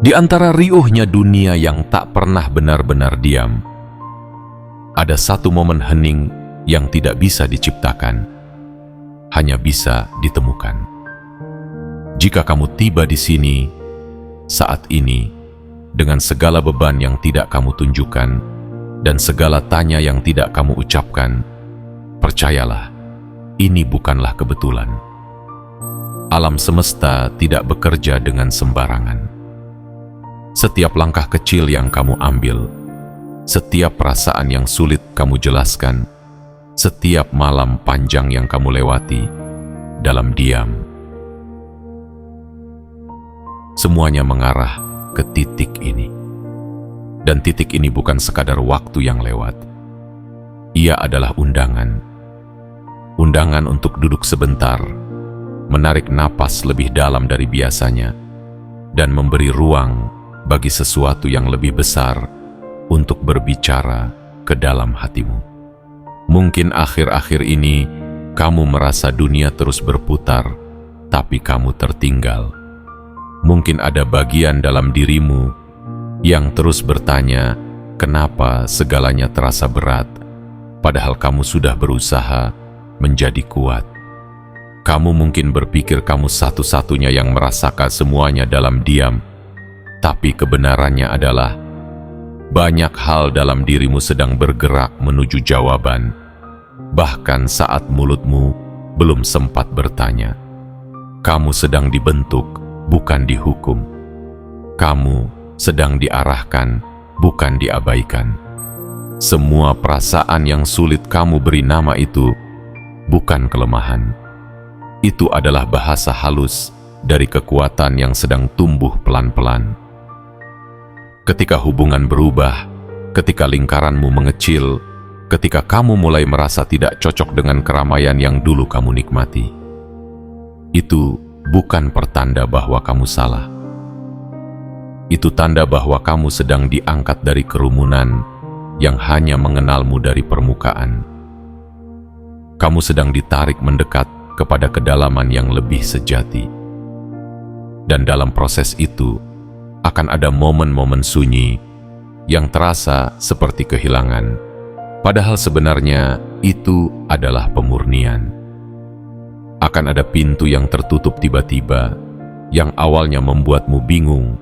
Di antara riuhnya dunia yang tak pernah benar-benar diam, ada satu momen hening yang tidak bisa diciptakan, hanya bisa ditemukan. Jika kamu tiba di sini, saat ini, dengan segala beban yang tidak kamu tunjukkan, dan segala tanya yang tidak kamu ucapkan, percayalah, ini bukanlah kebetulan. Alam semesta tidak bekerja dengan sembarangan. Setiap langkah kecil yang kamu ambil, setiap perasaan yang sulit kamu jelaskan, setiap malam panjang yang kamu lewati, dalam diam, semuanya mengarah ke titik ini. Dan titik ini bukan sekadar waktu yang lewat. Ia adalah undangan. Undangan untuk duduk sebentar, menarik napas lebih dalam dari biasanya, dan memberi ruang bagi sesuatu yang lebih besar untuk berbicara ke dalam hatimu. Mungkin akhir-akhir ini kamu merasa dunia terus berputar, tapi kamu tertinggal. Mungkin ada bagian dalam dirimu yang terus bertanya, kenapa segalanya terasa berat, padahal kamu sudah berusaha menjadi kuat. Kamu mungkin berpikir kamu satu-satunya yang merasakan semuanya dalam diam, tapi kebenarannya adalah banyak hal dalam dirimu sedang bergerak menuju jawaban, bahkan saat mulutmu belum sempat bertanya. Kamu sedang dibentuk, bukan dihukum. Kamu sedang diarahkan, bukan diabaikan. Semua perasaan yang sulit kamu beri nama itu bukan kelemahan. Itu adalah bahasa halus dari kekuatan yang sedang tumbuh pelan-pelan. Ketika hubungan berubah, ketika lingkaranmu mengecil, ketika kamu mulai merasa tidak cocok dengan keramaian yang dulu kamu nikmati, itu bukan pertanda bahwa kamu salah. Itu tanda bahwa kamu sedang diangkat dari kerumunan yang hanya mengenalmu dari permukaan. Kamu sedang ditarik mendekat kepada kedalaman yang lebih sejati. Dan dalam proses itu, akan ada momen-momen sunyi yang terasa seperti kehilangan, padahal sebenarnya itu adalah pemurnian. Akan ada pintu yang tertutup tiba-tiba, yang awalnya membuatmu bingung,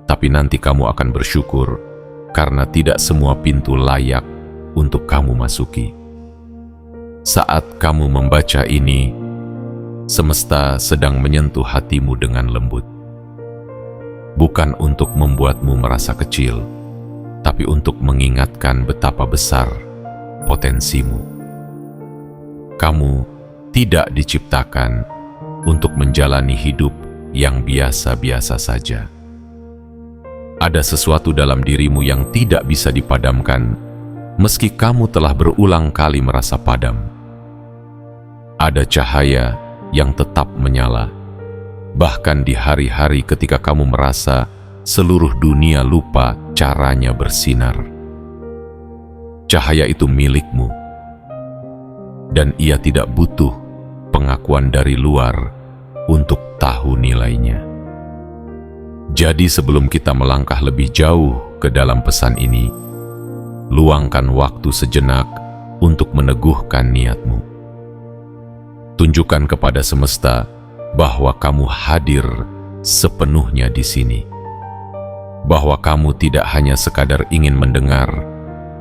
tapi nanti kamu akan bersyukur karena tidak semua pintu layak untuk kamu masuki. Saat kamu membaca ini, semesta sedang menyentuh hatimu dengan lembut. Bukan untuk membuatmu merasa kecil, tapi untuk mengingatkan betapa besar potensimu. Kamu tidak diciptakan untuk menjalani hidup yang biasa-biasa saja. Ada sesuatu dalam dirimu yang tidak bisa dipadamkan, meski kamu telah berulang kali merasa padam. Ada cahaya yang tetap menyala, bahkan di hari-hari ketika kamu merasa seluruh dunia lupa caranya bersinar. Cahaya itu milikmu, dan ia tidak butuh pengakuan dari luar untuk tahu nilainya. Jadi sebelum kita melangkah lebih jauh ke dalam pesan ini, luangkan waktu sejenak untuk meneguhkan niatmu. Tunjukkan kepada semesta bahwa kamu hadir sepenuhnya di sini. Bahwa kamu tidak hanya sekadar ingin mendengar,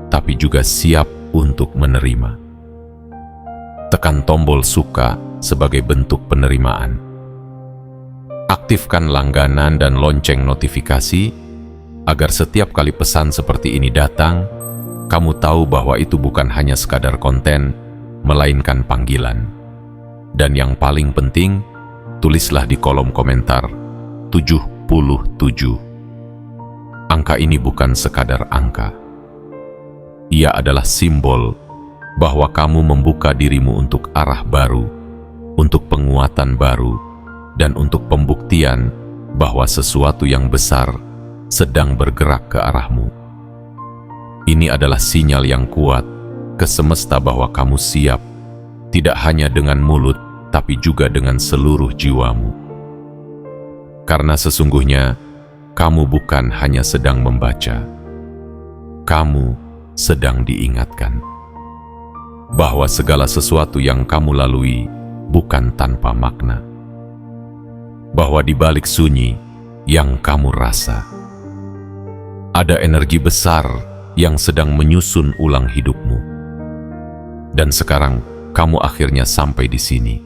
tapi juga siap untuk menerima. Tekan tombol suka sebagai bentuk penerimaan. Aktifkan langganan dan lonceng notifikasi agar setiap kali pesan seperti ini datang, kamu tahu bahwa itu bukan hanya sekadar konten, melainkan panggilan. Dan yang paling penting, tulislah di kolom komentar 77. Angka ini bukan sekadar angka. Ia adalah simbol bahwa kamu membuka dirimu untuk arah baru, untuk penguatan baru, dan untuk pembuktian bahwa sesuatu yang besar sedang bergerak ke arahmu. Ini adalah sinyal yang kuat ke semesta bahwa kamu siap, tidak hanya dengan mulut, tapi juga dengan seluruh jiwamu. Karena sesungguhnya, kamu bukan hanya sedang membaca, kamu sedang diingatkan bahwa segala sesuatu yang kamu lalui bukan tanpa makna, bahwa di balik sunyi yang kamu rasa ada energi besar yang sedang menyusun ulang hidupmu. Dan sekarang kamu akhirnya sampai di sini,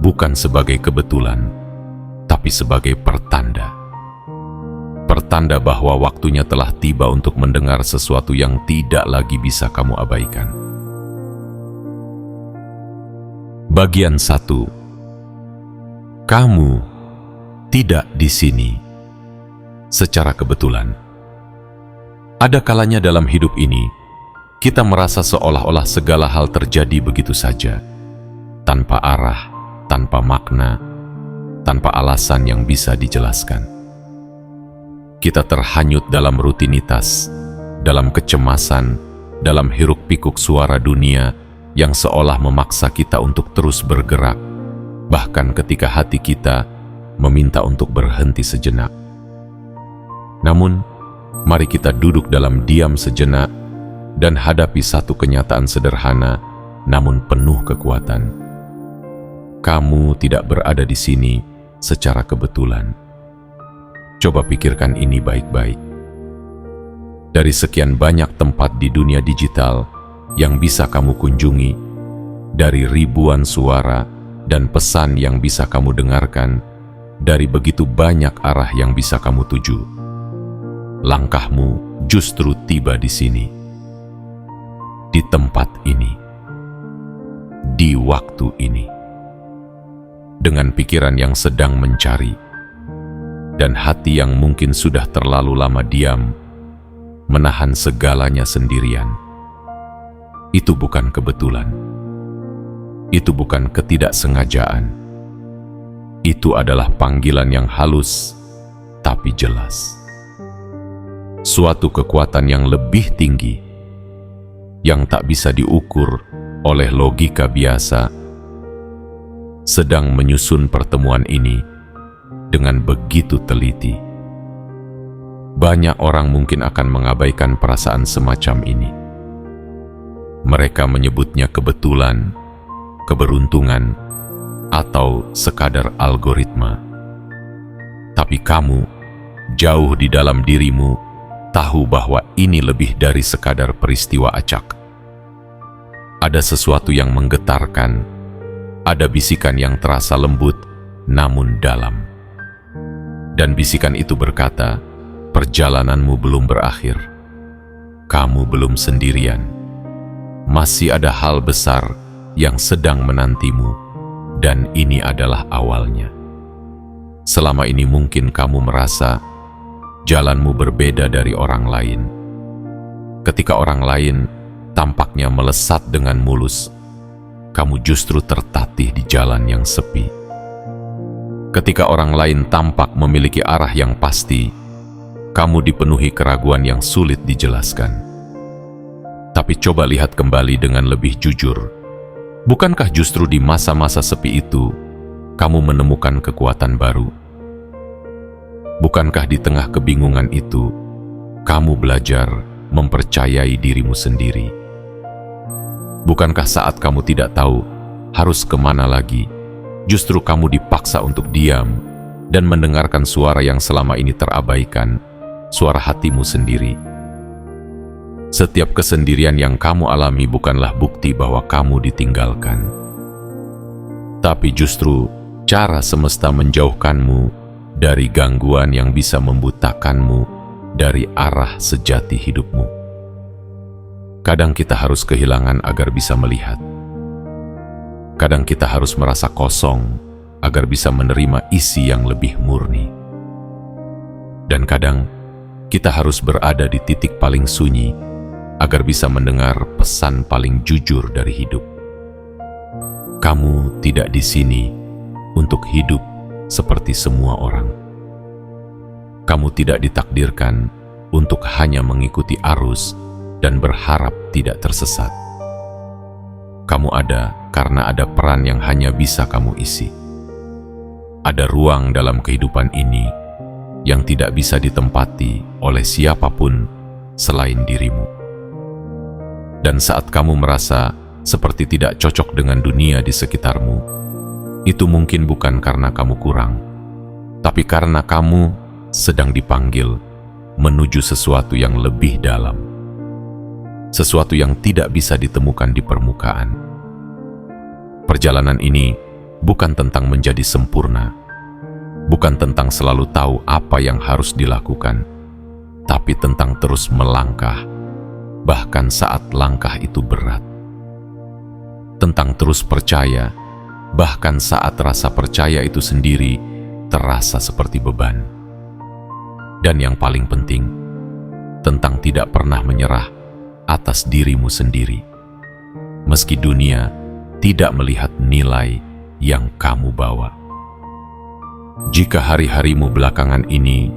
bukan sebagai kebetulan, tapi sebagai pertanda. Pertanda bahwa waktunya telah tiba untuk mendengar sesuatu yang tidak lagi bisa kamu abaikan. Bagian 1. Kamu tidak di sini secara kebetulan. Ada kalanya dalam hidup ini, kita merasa seolah-olah segala hal terjadi begitu saja, tanpa arah, tanpa makna, tanpa alasan yang bisa dijelaskan. Kita terhanyut dalam rutinitas, dalam kecemasan, dalam hiruk-pikuk suara dunia yang seolah memaksa kita untuk terus bergerak, bahkan ketika hati kita meminta untuk berhenti sejenak. Namun, mari kita duduk dalam diam sejenak dan hadapi satu kenyataan sederhana namun penuh kekuatan. Kamu tidak berada di sini secara kebetulan. Coba pikirkan ini baik-baik. Dari sekian banyak tempat di dunia digital yang bisa kamu kunjungi, dari ribuan suara dan pesan yang bisa kamu dengarkan, dari begitu banyak arah yang bisa kamu tuju, langkahmu justru tiba di sini, di tempat ini, di waktu ini, dengan pikiran yang sedang mencari, dan hati yang mungkin sudah terlalu lama diam, menahan segalanya sendirian. Itu bukan kebetulan. Itu bukan ketidaksengajaan. Itu adalah panggilan yang halus, tapi jelas. Suatu kekuatan yang lebih tinggi, yang tak bisa diukur oleh logika biasa, sedang menyusun pertemuan ini dengan begitu teliti. Banyak orang mungkin akan mengabaikan perasaan semacam ini. Mereka menyebutnya kebetulan, keberuntungan, atau sekadar algoritma. Tapi kamu, jauh di dalam dirimu, tahu bahwa ini lebih dari sekadar peristiwa acak. Ada sesuatu yang menggetarkan, ada bisikan yang terasa lembut namun dalam. Dan bisikan itu berkata, perjalananmu belum berakhir. Kamu belum sendirian. Masih ada hal besar yang sedang menantimu, dan ini adalah awalnya. Selama ini mungkin kamu merasa jalanmu berbeda dari orang lain. Ketika orang lain tampaknya melesat dengan mulus, kamu justru tertatih di jalan yang sepi. Ketika orang lain tampak memiliki arah yang pasti, kamu dipenuhi keraguan yang sulit dijelaskan. Tapi coba lihat kembali dengan lebih jujur. Bukankah justru di masa-masa sepi itu, kamu menemukan kekuatan baru? Bukankah di tengah kebingungan itu, kamu belajar mempercayai dirimu sendiri? Bukankah saat kamu tidak tahu harus kemana lagi, justru kamu dipaksa untuk diam dan mendengarkan suara yang selama ini terabaikan, suara hatimu sendiri? Setiap kesendirian yang kamu alami bukanlah bukti bahwa kamu ditinggalkan, tapi justru cara semesta menjauhkanmu dari gangguan yang bisa membutakanmu dari arah sejati hidupmu. Kadang kita harus kehilangan agar bisa melihat. Kadang kita harus merasa kosong agar bisa menerima isi yang lebih murni. Dan kadang kita harus berada di titik paling sunyi agar bisa mendengar pesan paling jujur dari hidup. Kamu tidak di sini untuk hidup seperti semua orang. Kamu tidak ditakdirkan untuk hanya mengikuti arus dan berharap tidak tersesat. Kamu ada karena ada peran yang hanya bisa kamu isi. Ada ruang dalam kehidupan ini yang tidak bisa ditempati oleh siapapun selain dirimu. Dan saat kamu merasa seperti tidak cocok dengan dunia di sekitarmu, itu mungkin bukan karena kamu kurang, tapi karena kamu sedang dipanggil menuju sesuatu yang lebih dalam, sesuatu yang tidak bisa ditemukan di permukaan. Perjalanan ini bukan tentang menjadi sempurna, bukan tentang selalu tahu apa yang harus dilakukan, tapi tentang terus melangkah, bahkan saat langkah itu berat. Tentang terus percaya, bahkan saat rasa percaya itu sendiri terasa seperti beban. Dan yang paling penting, tentang tidak pernah menyerah atas dirimu sendiri, meski dunia tidak melihat nilai yang kamu bawa. Jika hari-harimu belakangan ini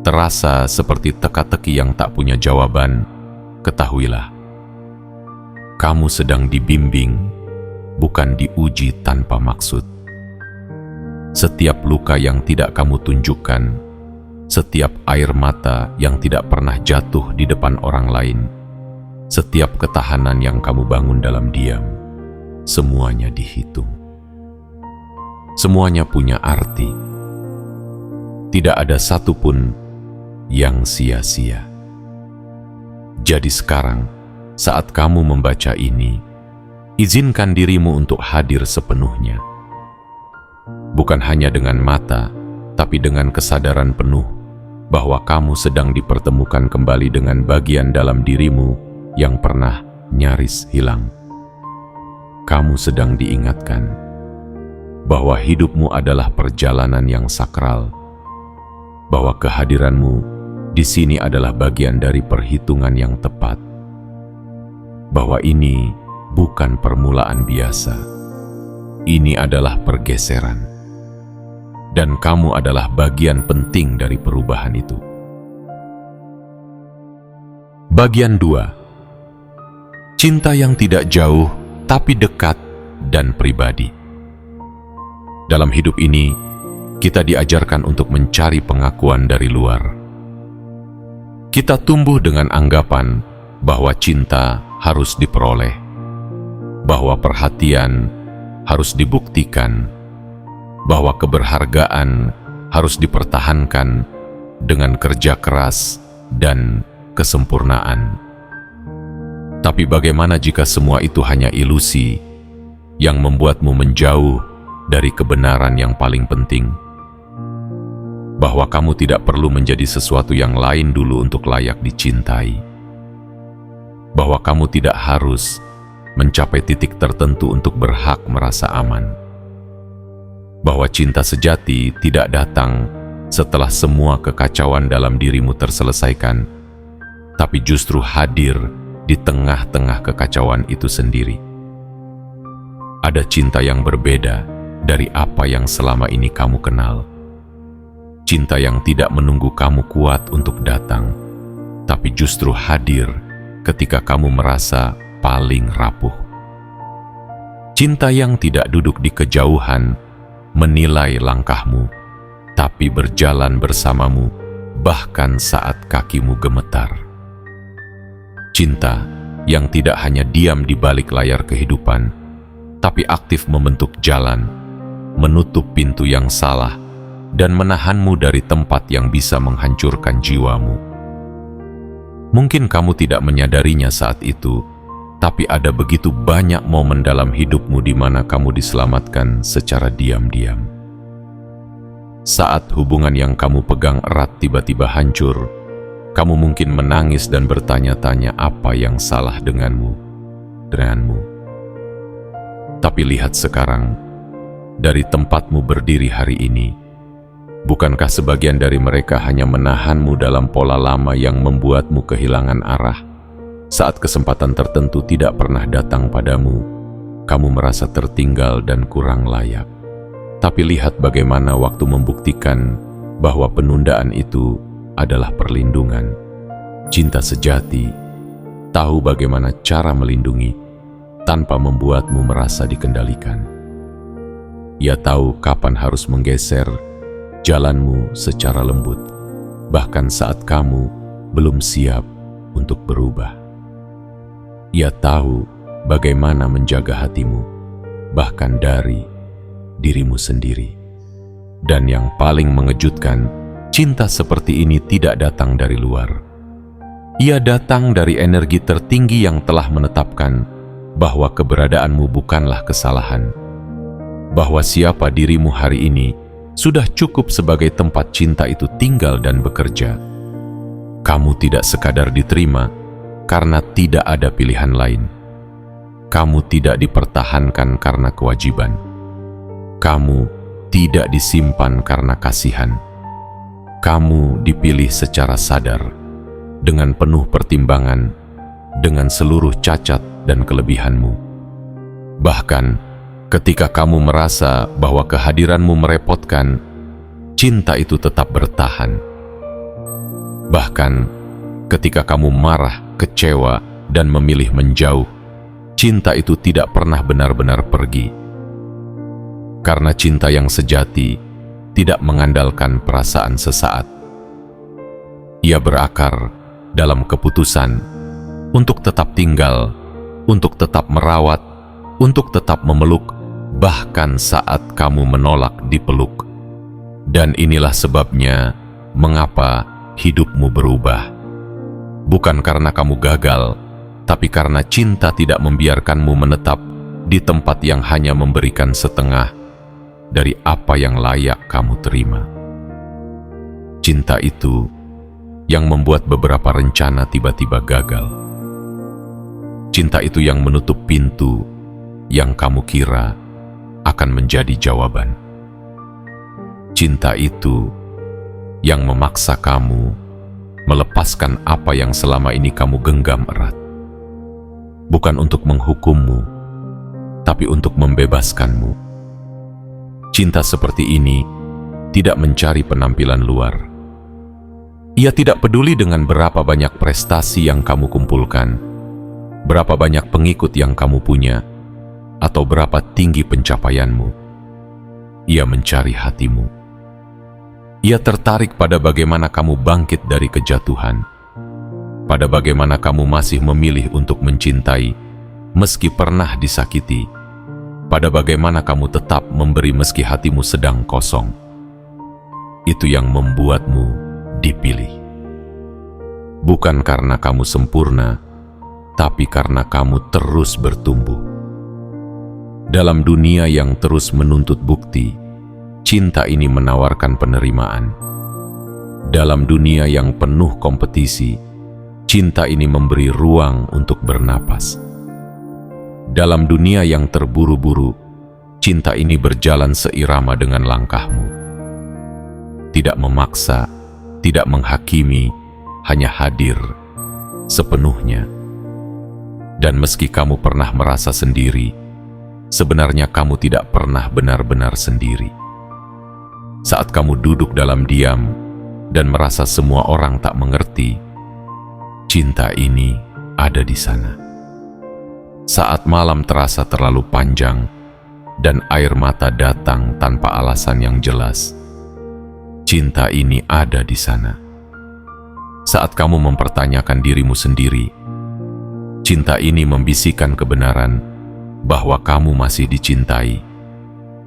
terasa seperti teka-teki yang tak punya jawaban, ketahuilah, kamu sedang dibimbing, bukan diuji tanpa maksud. Setiap luka yang tidak kamu tunjukkan, setiap air mata yang tidak pernah jatuh di depan orang lain, setiap ketahanan yang kamu bangun dalam diam, semuanya dihitung. Semuanya punya arti. Tidak ada satupun yang sia-sia. Jadi sekarang, saat kamu membaca ini, izinkan dirimu untuk hadir sepenuhnya. Bukan hanya dengan mata, tapi dengan kesadaran penuh bahwa kamu sedang dipertemukan kembali dengan bagian dalam dirimu yang pernah nyaris hilang. Kamu sedang diingatkan bahwa hidupmu adalah perjalanan yang sakral, bahwa kehadiranmu di sini adalah bagian dari perhitungan yang tepat, bahwa ini bukan permulaan biasa, ini adalah pergeseran, dan kamu adalah bagian penting dari perubahan itu. Bagian 2. Cinta yang tidak jauh, tapi dekat dan pribadi. Dalam hidup ini, kita diajarkan untuk mencari pengakuan dari luar. Kita tumbuh dengan anggapan bahwa cinta harus diperoleh, bahwa perhatian harus dibuktikan, bahwa keberhargaan harus dipertahankan dengan kerja keras dan kesempurnaan. Tapi bagaimana jika semua itu hanya ilusi yang membuatmu menjauh dari kebenaran yang paling penting? Bahwa kamu tidak perlu menjadi sesuatu yang lain dulu untuk layak dicintai. Bahwa kamu tidak harus mencapai titik tertentu untuk berhak merasa aman. Bahwa cinta sejati tidak datang setelah semua kekacauan dalam dirimu terselesaikan, tapi justru hadir di tengah-tengah kekacauan itu sendiri. Ada cinta yang berbeda dari apa yang selama ini kamu kenal. Cinta yang tidak menunggu kamu kuat untuk datang, tapi justru hadir ketika kamu merasa paling rapuh. Cinta yang tidak duduk di kejauhan, menilai langkahmu, tapi berjalan bersamamu, bahkan saat kakimu gemetar. Cinta yang tidak hanya diam di balik layar kehidupan, tapi aktif membentuk jalan, menutup pintu yang salah, dan menahanmu dari tempat yang bisa menghancurkan jiwamu. Mungkin kamu tidak menyadarinya saat itu, tapi ada begitu banyak momen dalam hidupmu di mana kamu diselamatkan secara diam-diam. Saat hubungan yang kamu pegang erat tiba-tiba hancur, kamu mungkin menangis dan bertanya-tanya apa yang salah denganmu. Tapi lihat sekarang, dari tempatmu berdiri hari ini, bukankah sebagian dari mereka hanya menahanmu dalam pola lama yang membuatmu kehilangan arah? Saat kesempatan tertentu tidak pernah datang padamu, kamu merasa tertinggal dan kurang layak. Tapi lihat bagaimana waktu membuktikan bahwa penundaan itu adalah perlindungan. Cinta sejati tahu bagaimana cara melindungi tanpa membuatmu merasa dikendalikan. Ia tahu kapan harus menggeser jalanmu secara lembut, bahkan saat kamu belum siap untuk berubah. Ia tahu bagaimana menjaga hatimu, bahkan dari dirimu sendiri. Dan yang paling mengejutkan, cinta seperti ini tidak datang dari luar. Ia datang dari energi tertinggi yang telah menetapkan bahwa keberadaanmu bukanlah kesalahan, bahwa siapa dirimu hari ini sudah cukup sebagai tempat cinta itu tinggal dan bekerja. Kamu tidak sekadar diterima karena tidak ada pilihan lain. Kamu tidak dipertahankan karena kewajiban. Kamu tidak disimpan karena kasihan. Kamu dipilih secara sadar, dengan penuh pertimbangan, dengan seluruh cacat dan kelebihanmu. Bahkan, ketika kamu merasa bahwa kehadiranmu merepotkan, cinta itu tetap bertahan. Bahkan, ketika kamu marah, kecewa, dan memilih menjauh, cinta itu tidak pernah benar-benar pergi. Karena cinta yang sejati tidak mengandalkan perasaan sesaat. Ia berakar dalam keputusan untuk tetap tinggal, untuk tetap merawat, untuk tetap memeluk, bahkan saat kamu menolak dipeluk. Dan inilah sebabnya mengapa hidupmu berubah. Bukan karena kamu gagal, tapi karena cinta tidak membiarkanmu menetap di tempat yang hanya memberikan setengah dari apa yang layak kamu terima. Cinta itu yang membuat beberapa rencana tiba-tiba gagal. Cinta itu yang menutup pintu yang kamu kira akan menjadi jawaban. Cinta itu yang memaksa kamu melepaskan apa yang selama ini kamu genggam erat. Bukan untuk menghukummu, tapi untuk membebaskanmu. Cinta seperti ini tidak mencari penampilan luar. Ia tidak peduli dengan berapa banyak prestasi yang kamu kumpulkan, berapa banyak pengikut yang kamu punya, atau berapa tinggi pencapaianmu. Ia mencari hatimu. Ia tertarik pada bagaimana kamu bangkit dari kejatuhan, pada bagaimana kamu masih memilih untuk mencintai meski pernah disakiti, pada bagaimana kamu tetap memberi meski hatimu sedang kosong. Itu yang membuatmu dipilih. Bukan karena kamu sempurna, tapi karena kamu terus bertumbuh. Dalam dunia yang terus menuntut bukti, cinta ini menawarkan penerimaan. Dalam dunia yang penuh kompetisi, cinta ini memberi ruang untuk bernapas. Dalam dunia yang terburu-buru, cinta ini berjalan seirama dengan langkahmu. Tidak memaksa, tidak menghakimi, hanya hadir sepenuhnya. Dan meski kamu pernah merasa sendiri, sebenarnya kamu tidak pernah benar-benar sendiri. Saat kamu duduk dalam diam dan merasa semua orang tak mengerti, cinta ini ada di sana. Saat malam terasa terlalu panjang dan air mata datang tanpa alasan yang jelas, cinta ini ada di sana. Saat kamu mempertanyakan dirimu sendiri, cinta ini membisikkan kebenaran bahwa kamu masih dicintai,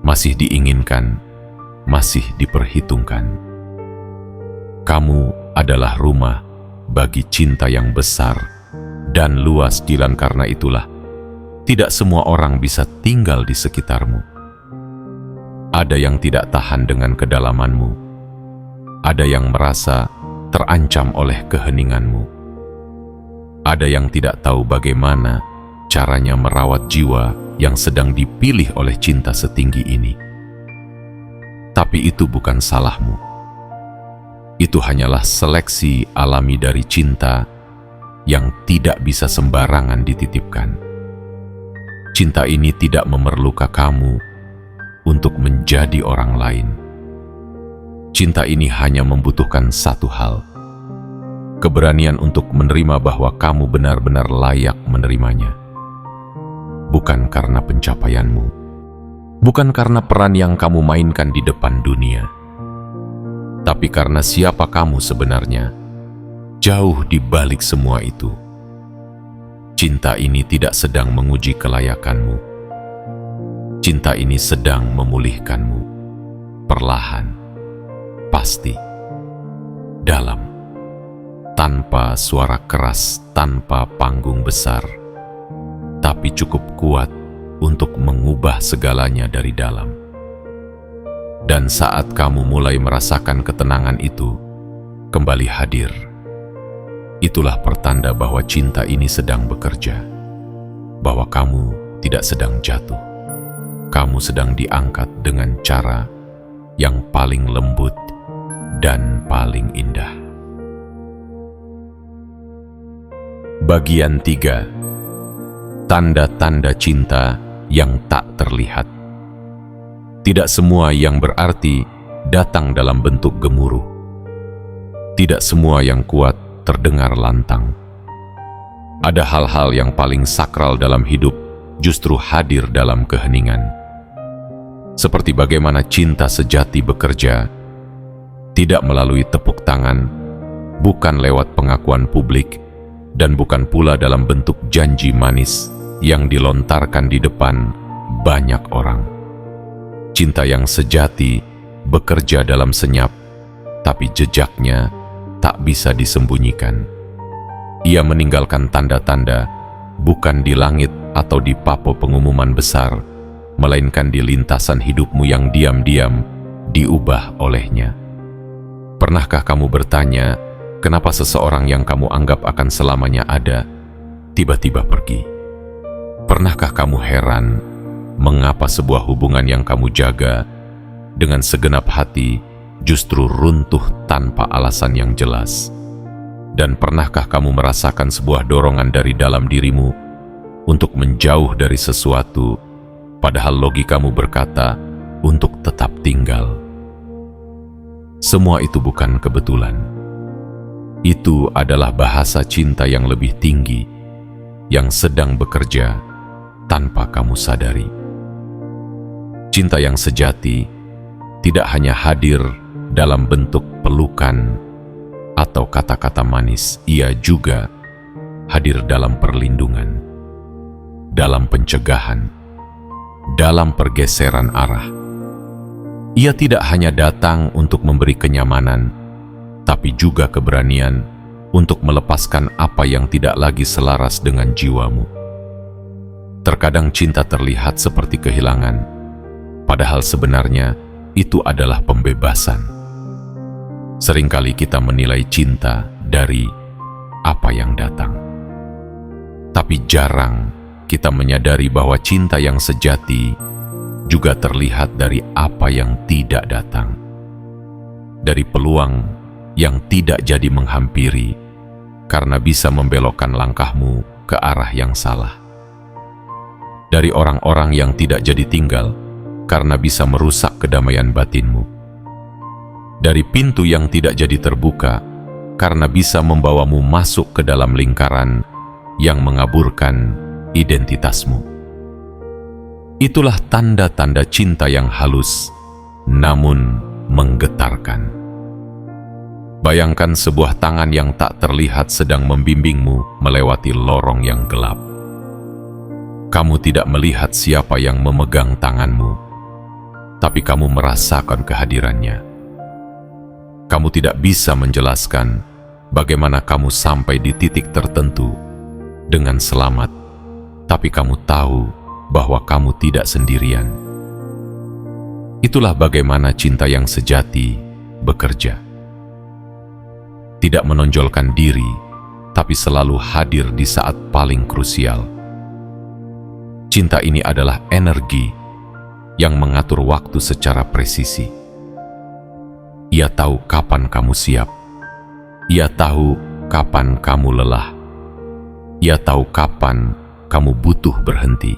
masih diinginkan, masih diperhitungkan. Kamu adalah rumah bagi cinta yang besar dan luas, dan karena itulah tidak semua orang bisa tinggal di sekitarmu. Ada yang tidak tahan dengan kedalamanmu. Ada yang merasa terancam oleh keheninganmu. Ada yang tidak tahu bagaimana caranya merawat jiwa yang sedang dipilih oleh cinta setinggi ini. Tapi itu bukan salahmu. Itu hanyalah seleksi alami dari cinta yang tidak bisa sembarangan dititipkan. Cinta ini tidak memerlukan kamu untuk menjadi orang lain. Cinta ini hanya membutuhkan satu hal: keberanian untuk menerima bahwa kamu benar-benar layak menerimanya. Bukan karena pencapaianmu, bukan karena peran yang kamu mainkan di depan dunia, tapi karena siapa kamu sebenarnya, jauh di balik semua itu. Cinta ini tidak sedang menguji kelayakanmu. Cinta ini sedang memulihkanmu, perlahan, pasti, dalam, tanpa suara keras, tanpa panggung besar, tapi cukup kuat untuk mengubah segalanya dari dalam. Dan saat kamu mulai merasakan ketenangan itu kembali hadir, itulah pertanda bahwa cinta ini sedang bekerja, bahwa kamu tidak sedang jatuh. Kamu sedang diangkat dengan cara yang paling lembut dan paling indah. Bagian 3. Tanda-tanda cinta yang tak terlihat. Tidak semua yang berarti datang dalam bentuk gemuruh. Tidak semua yang kuat terdengar lantang. Ada hal-hal yang paling sakral dalam hidup justru hadir dalam keheningan. Seperti bagaimana cinta sejati bekerja, tidak melalui tepuk tangan, bukan lewat pengakuan publik, dan bukan pula dalam bentuk janji manis yang dilontarkan di depan banyak orang. Cinta yang sejati bekerja dalam senyap, tapi jejaknya tak bisa disembunyikan. Ia meninggalkan tanda-tanda bukan di langit atau di papo pengumuman besar, melainkan di lintasan hidupmu yang diam-diam diubah olehnya. Pernahkah kamu bertanya, kenapa seseorang yang kamu anggap akan selamanya ada, tiba-tiba pergi? Pernahkah kamu heran, mengapa sebuah hubungan yang kamu jaga dengan segenap hati justru runtuh tanpa alasan yang jelas? Dan pernahkah kamu merasakan sebuah dorongan dari dalam dirimu untuk menjauh dari sesuatu, padahal logikamu berkata untuk tetap tinggal? Semua itu bukan kebetulan. Itu adalah bahasa cinta yang lebih tinggi, yang sedang bekerja tanpa kamu sadari. Cinta yang sejati tidak hanya hadir dalam bentuk pelukan atau kata-kata manis, ia juga hadir dalam perlindungan, dalam pencegahan, dalam pergeseran arah. Ia tidak hanya datang untuk memberi kenyamanan, tapi juga keberanian untuk melepaskan apa yang tidak lagi selaras dengan jiwamu. Terkadang cinta terlihat seperti kehilangan, padahal sebenarnya itu adalah pembebasan. Seringkali kita menilai cinta dari apa yang datang, tapi jarang kita menyadari bahwa cinta yang sejati juga terlihat dari apa yang tidak datang, dari peluang yang tidak jadi menghampiri karena bisa membelokkan langkahmu ke arah yang salah, dari orang-orang yang tidak jadi tinggal karena bisa merusak kedamaian batinmu, dari pintu yang tidak jadi terbuka karena bisa membawamu masuk ke dalam lingkaran yang mengaburkan identitasmu. Itulah tanda-tanda cinta yang halus, namun menggetarkan. Bayangkan sebuah tangan yang tak terlihat sedang membimbingmu melewati lorong yang gelap. Kamu tidak melihat siapa yang memegang tanganmu, tapi kamu merasakan kehadirannya. Kamu tidak bisa menjelaskan bagaimana kamu sampai di titik tertentu dengan selamat, tapi kamu tahu bahwa kamu tidak sendirian. Itulah bagaimana cinta yang sejati bekerja. Tidak menonjolkan diri, tapi selalu hadir di saat paling krusial. Cinta ini adalah energi yang mengatur waktu secara presisi. Ia tahu kapan kamu siap. Ia tahu kapan kamu lelah. Ia tahu kapan kamu butuh berhenti.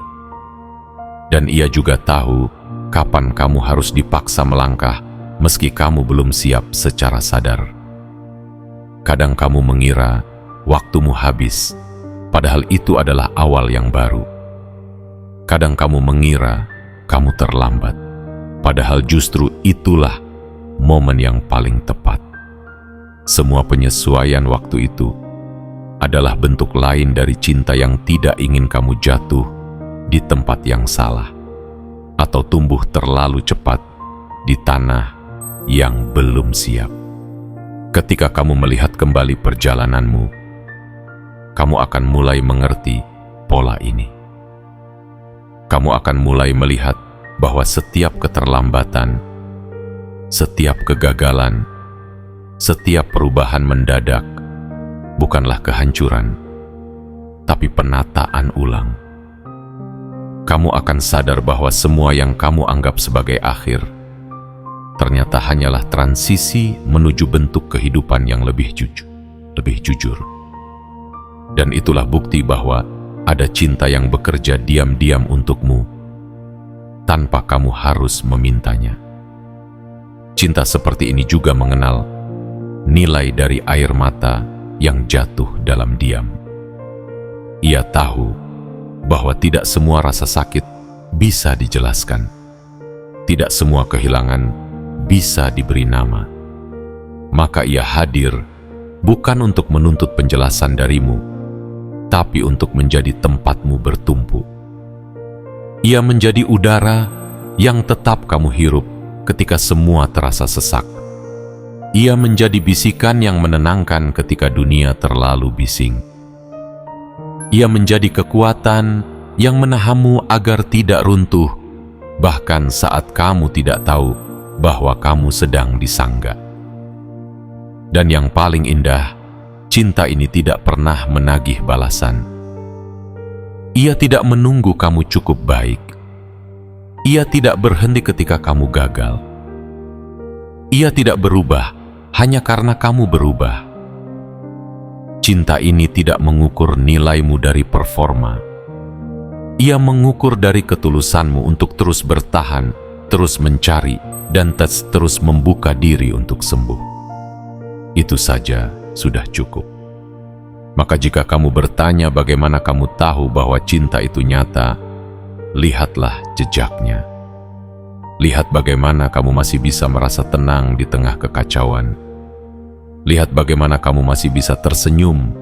Dan ia juga tahu kapan kamu harus dipaksa melangkah meski kamu belum siap secara sadar. Kadang kamu mengira waktumu habis, padahal itu adalah awal yang baru. Kadang kamu mengira kamu terlambat, padahal justru itulah momen yang paling tepat. Semua penyesuaian waktu itu adalah bentuk lain dari cinta yang tidak ingin kamu jatuh di tempat yang salah atau tumbuh terlalu cepat di tanah yang belum siap. Ketika kamu melihat kembali perjalananmu, kamu akan mulai mengerti pola ini. Kamu akan mulai melihat bahwa setiap keterlambatan, setiap kegagalan, setiap perubahan mendadak bukanlah kehancuran, tapi penataan ulang. Kamu akan sadar bahwa semua yang kamu anggap sebagai akhir ternyata hanyalah transisi menuju bentuk kehidupan yang lebih jujur. Dan itulah bukti bahwa ada cinta yang bekerja diam-diam untukmu tanpa kamu harus memintanya. Cinta seperti ini juga mengenal nilai dari air mata yang jatuh dalam diam. Ia tahu bahwa tidak semua rasa sakit bisa dijelaskan. Tidak semua kehilangan bisa diberi nama. Maka ia hadir bukan untuk menuntut penjelasan darimu, tapi untuk menjadi tempatmu bertumpu. Ia menjadi udara yang tetap kamu hirup ketika semua terasa sesak. Ia menjadi bisikan yang menenangkan ketika dunia terlalu bising. Ia menjadi kekuatan yang menahanmu agar tidak runtuh, bahkan saat kamu tidak tahu bahwa kamu sedang disangga. Dan yang paling indah, cinta ini tidak pernah menagih balasan. Ia tidak menunggu kamu cukup baik. Ia tidak berhenti ketika kamu gagal. Ia tidak berubah hanya karena kamu berubah. Cinta ini tidak mengukur nilaimu dari performa. Ia mengukur dari ketulusanmu untuk terus bertahan, terus mencari, dan terus membuka diri untuk sembuh. Itu saja sudah cukup. Maka jika kamu bertanya bagaimana kamu tahu bahwa cinta itu nyata, lihatlah jejaknya. Lihat bagaimana kamu masih bisa merasa tenang di tengah kekacauan. Lihat bagaimana kamu masih bisa tersenyum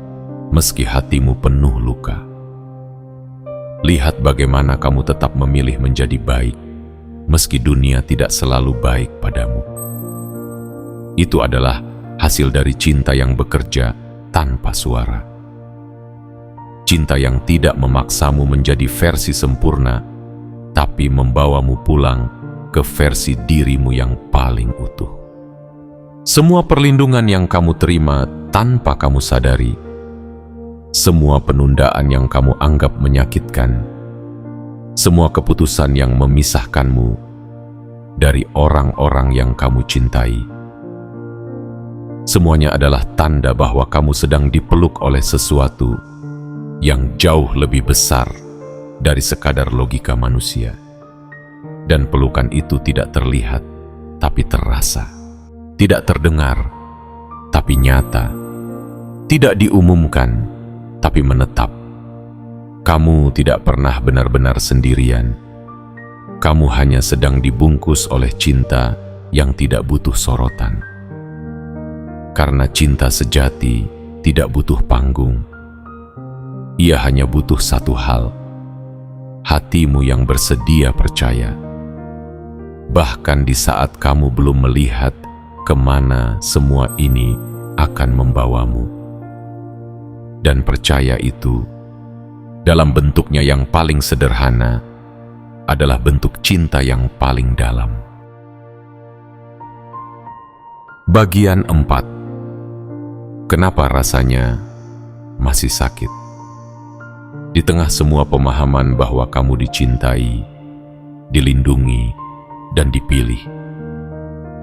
meski hatimu penuh luka. Lihat bagaimana kamu tetap memilih menjadi baik meski dunia tidak selalu baik padamu. Itu adalah hasil dari cinta yang bekerja tanpa suara. Cinta yang tidak memaksamu menjadi versi sempurna, tapi membawamu pulang ke versi dirimu yang paling utuh. Semua perlindungan yang kamu terima tanpa kamu sadari, semua penundaan yang kamu anggap menyakitkan, semua keputusan yang memisahkanmu dari orang-orang yang kamu cintai, semuanya adalah tanda bahwa kamu sedang dipeluk oleh sesuatu yang jauh lebih besar dari sekadar logika manusia. Dan pelukan itu tidak terlihat, tapi terasa. Tidak terdengar, tapi nyata. Tidak diumumkan, tapi menetap. Kamu tidak pernah benar-benar sendirian. Kamu hanya sedang dibungkus oleh cinta yang tidak butuh sorotan. Karena cinta sejati tidak butuh panggung. Ia hanya butuh satu hal, hatimu yang bersedia percaya. Bahkan di saat kamu belum melihat kemana semua ini akan membawamu. Dan percaya itu, dalam bentuknya yang paling sederhana, adalah bentuk cinta yang paling dalam. Bagian 4. Kenapa rasanya masih sakit? Di tengah semua pemahaman bahwa kamu dicintai, dilindungi, dan dipilih,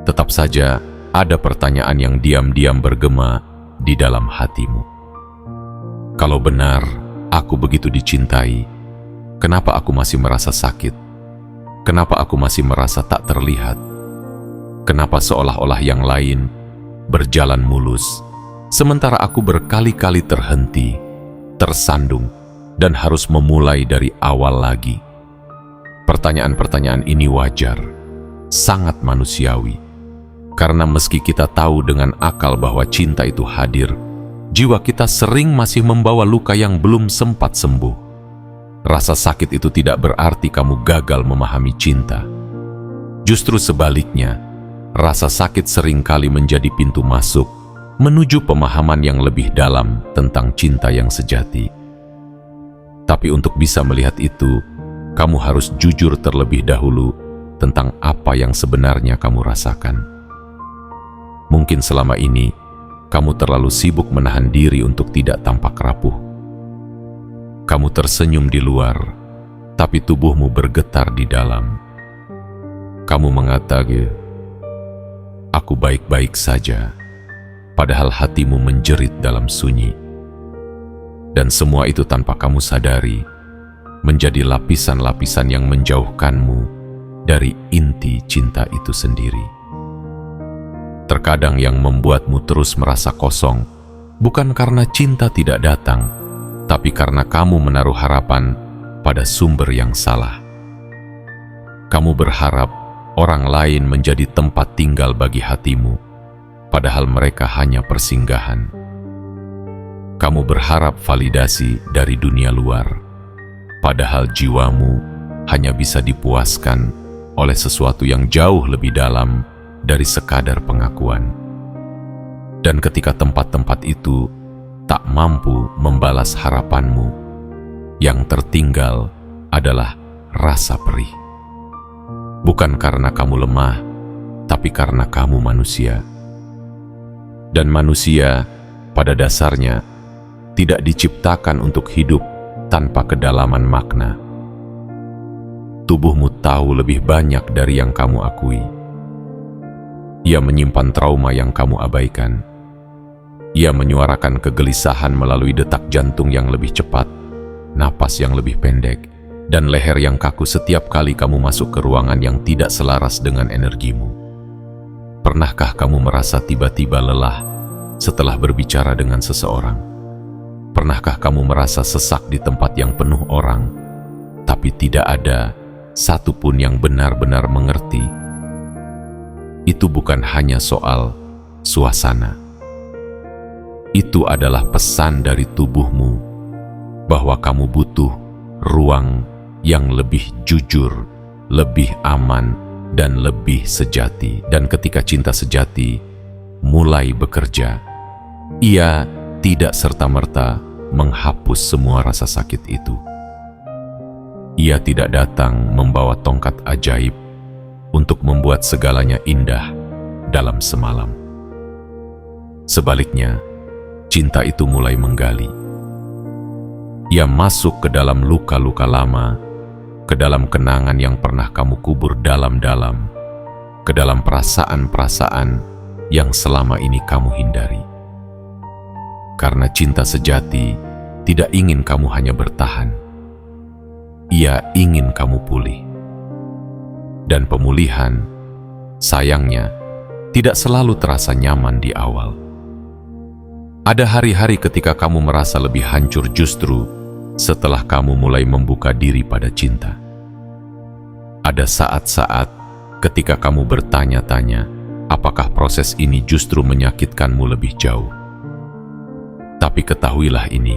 tetap saja ada pertanyaan yang diam-diam bergema di dalam hatimu. Kalau benar aku begitu dicintai, kenapa aku masih merasa sakit? Kenapa aku masih merasa tak terlihat? Kenapa seolah-olah yang lain berjalan mulus, sementara aku berkali-kali terhenti, tersandung, dan harus memulai dari awal lagi? Pertanyaan-pertanyaan ini wajar, sangat manusiawi, Karena meski kita tahu dengan akal bahwa cinta itu hadir, jiwa kita sering masih membawa luka yang belum sempat sembuh. Rasa sakit itu tidak berarti kamu gagal memahami cinta. Justru sebaliknya, rasa sakit seringkali menjadi pintu masuk menuju pemahaman yang lebih dalam tentang cinta yang sejati. Tapi untuk bisa melihat itu, kamu harus jujur terlebih dahulu tentang apa yang sebenarnya kamu rasakan. Mungkin selama ini, kamu terlalu sibuk menahan diri untuk tidak tampak rapuh. Kamu tersenyum di luar, tapi tubuhmu bergetar di dalam. Kamu mengatakan, "Aku baik-baik saja," padahal hatimu menjerit dalam sunyi. Dan semua itu tanpa kamu sadari, menjadi lapisan-lapisan yang menjauhkanmu dari inti cinta itu sendiri. Terkadang yang membuatmu terus merasa kosong, bukan karena cinta tidak datang, tapi karena kamu menaruh harapan pada sumber yang salah. Kamu berharap orang lain menjadi tempat tinggal bagi hatimu, padahal mereka hanya persinggahan. Kamu berharap validasi dari dunia luar, padahal jiwamu hanya bisa dipuaskan oleh sesuatu yang jauh lebih dalam dari sekadar pengakuan. Dan ketika tempat-tempat itu tak mampu membalas harapanmu, yang tertinggal adalah rasa perih. Bukan karena kamu lemah, tapi karena kamu manusia. Dan manusia pada dasarnya tidak diciptakan untuk hidup tanpa kedalaman makna. Tubuhmu tahu lebih banyak dari yang kamu akui. Ia menyimpan trauma yang kamu abaikan. Ia menyuarakan kegelisahan melalui detak jantung yang lebih cepat, napas yang lebih pendek, dan leher yang kaku setiap kali kamu masuk ke ruangan yang tidak selaras dengan energimu. Pernahkah kamu merasa tiba-tiba lelah setelah berbicara dengan seseorang? Pernahkah kamu merasa sesak di tempat yang penuh orang, tapi tidak ada satupun yang benar-benar mengerti? Itu bukan hanya soal suasana. Itu adalah pesan dari tubuhmu bahwa kamu butuh ruang yang lebih jujur, lebih aman, dan lebih sejati. Dan ketika cinta sejati mulai bekerja, ia tidak serta-merta menghapus semua rasa sakit itu. Ia tidak datang membawa tongkat ajaib untuk membuat segalanya indah dalam semalam. Sebaliknya, cinta itu mulai menggali. Ia masuk ke dalam luka-luka lama, ke dalam kenangan yang pernah kamu kubur dalam-dalam, ke dalam perasaan-perasaan yang selama ini kamu hindari. Karena cinta sejati tidak ingin kamu hanya bertahan. Ia ingin kamu pulih. Dan pemulihan, sayangnya, tidak selalu terasa nyaman di awal. Ada hari-hari ketika kamu merasa lebih hancur justru setelah kamu mulai membuka diri pada cinta. Ada saat-saat ketika kamu bertanya-tanya, apakah proses ini justru menyakitkanmu lebih jauh? Tapi ketahuilah ini,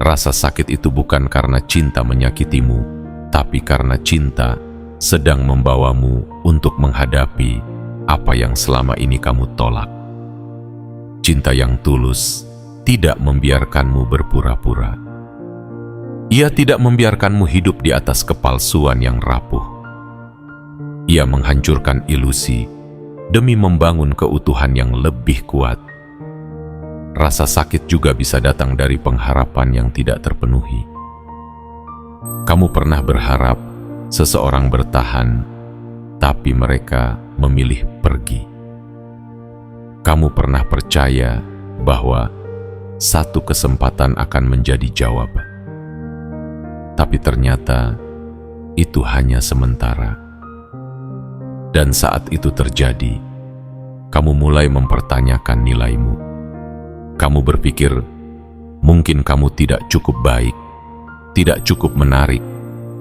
rasa sakit itu bukan karena cinta menyakitimu, tapi karena cinta sedang membawamu untuk menghadapi apa yang selama ini kamu tolak. Cinta yang tulus tidak membiarkanmu berpura-pura. Ia tidak membiarkanmu hidup di atas kepalsuan yang rapuh. Ia menghancurkan ilusi demi membangun keutuhan yang lebih kuat. Rasa sakit juga bisa datang dari pengharapan yang tidak terpenuhi. Kamu pernah berharap seseorang bertahan, tapi mereka memilih pergi. Kamu pernah percaya bahwa satu kesempatan akan menjadi jawaban, tapi ternyata itu hanya sementara. Dan saat itu terjadi, kamu mulai mempertanyakan nilaimu. Kamu berpikir, mungkin kamu tidak cukup baik, tidak cukup menarik,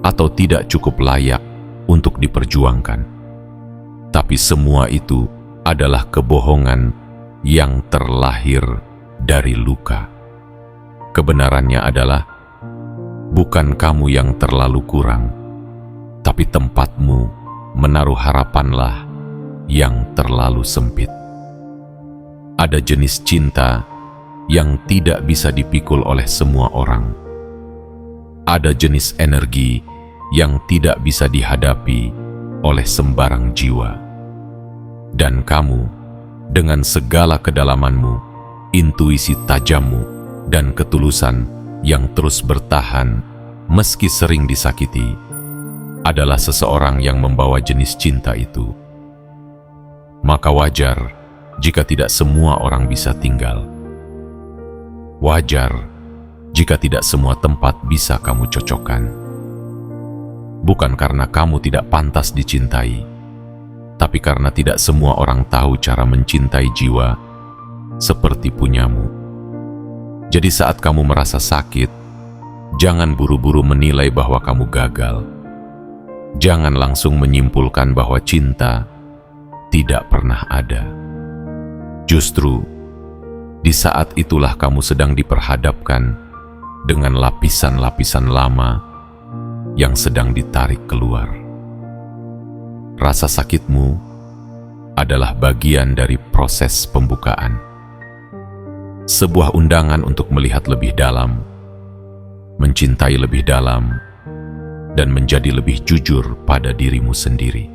atau tidak cukup layak untuk diperjuangkan. Tapi semua itu adalah kebohongan yang terlahir dari luka. Kebenarannya adalah bukan kamu yang terlalu kurang, tapi tempatmu menaruh harapanlah yang terlalu sempit. Ada jenis cinta yang tidak bisa dipikul oleh semua orang. Ada jenis energi yang tidak bisa dihadapi oleh sembarang jiwa. Dan kamu, dengan segala kedalamanmu, intuisi tajammu, dan ketulusan yang terus bertahan meski sering disakiti, adalah seseorang yang membawa jenis cinta itu. Maka wajar jika tidak semua orang bisa tinggal. Wajar jika tidak semua tempat bisa kamu cocokkan. Bukan karena kamu tidak pantas dicintai, tapi karena tidak semua orang tahu cara mencintai jiwa seperti punyamu. Jadi saat kamu merasa sakit, jangan buru-buru menilai bahwa kamu gagal. Jangan langsung menyimpulkan bahwa cinta tidak pernah ada. Justru, di saat itulah kamu sedang diperhadapkan dengan lapisan-lapisan lama yang sedang ditarik keluar. Rasa sakitmu adalah bagian dari proses pembukaan. Sebuah undangan untuk melihat lebih dalam, mencintai lebih dalam, dan menjadi lebih jujur pada dirimu sendiri.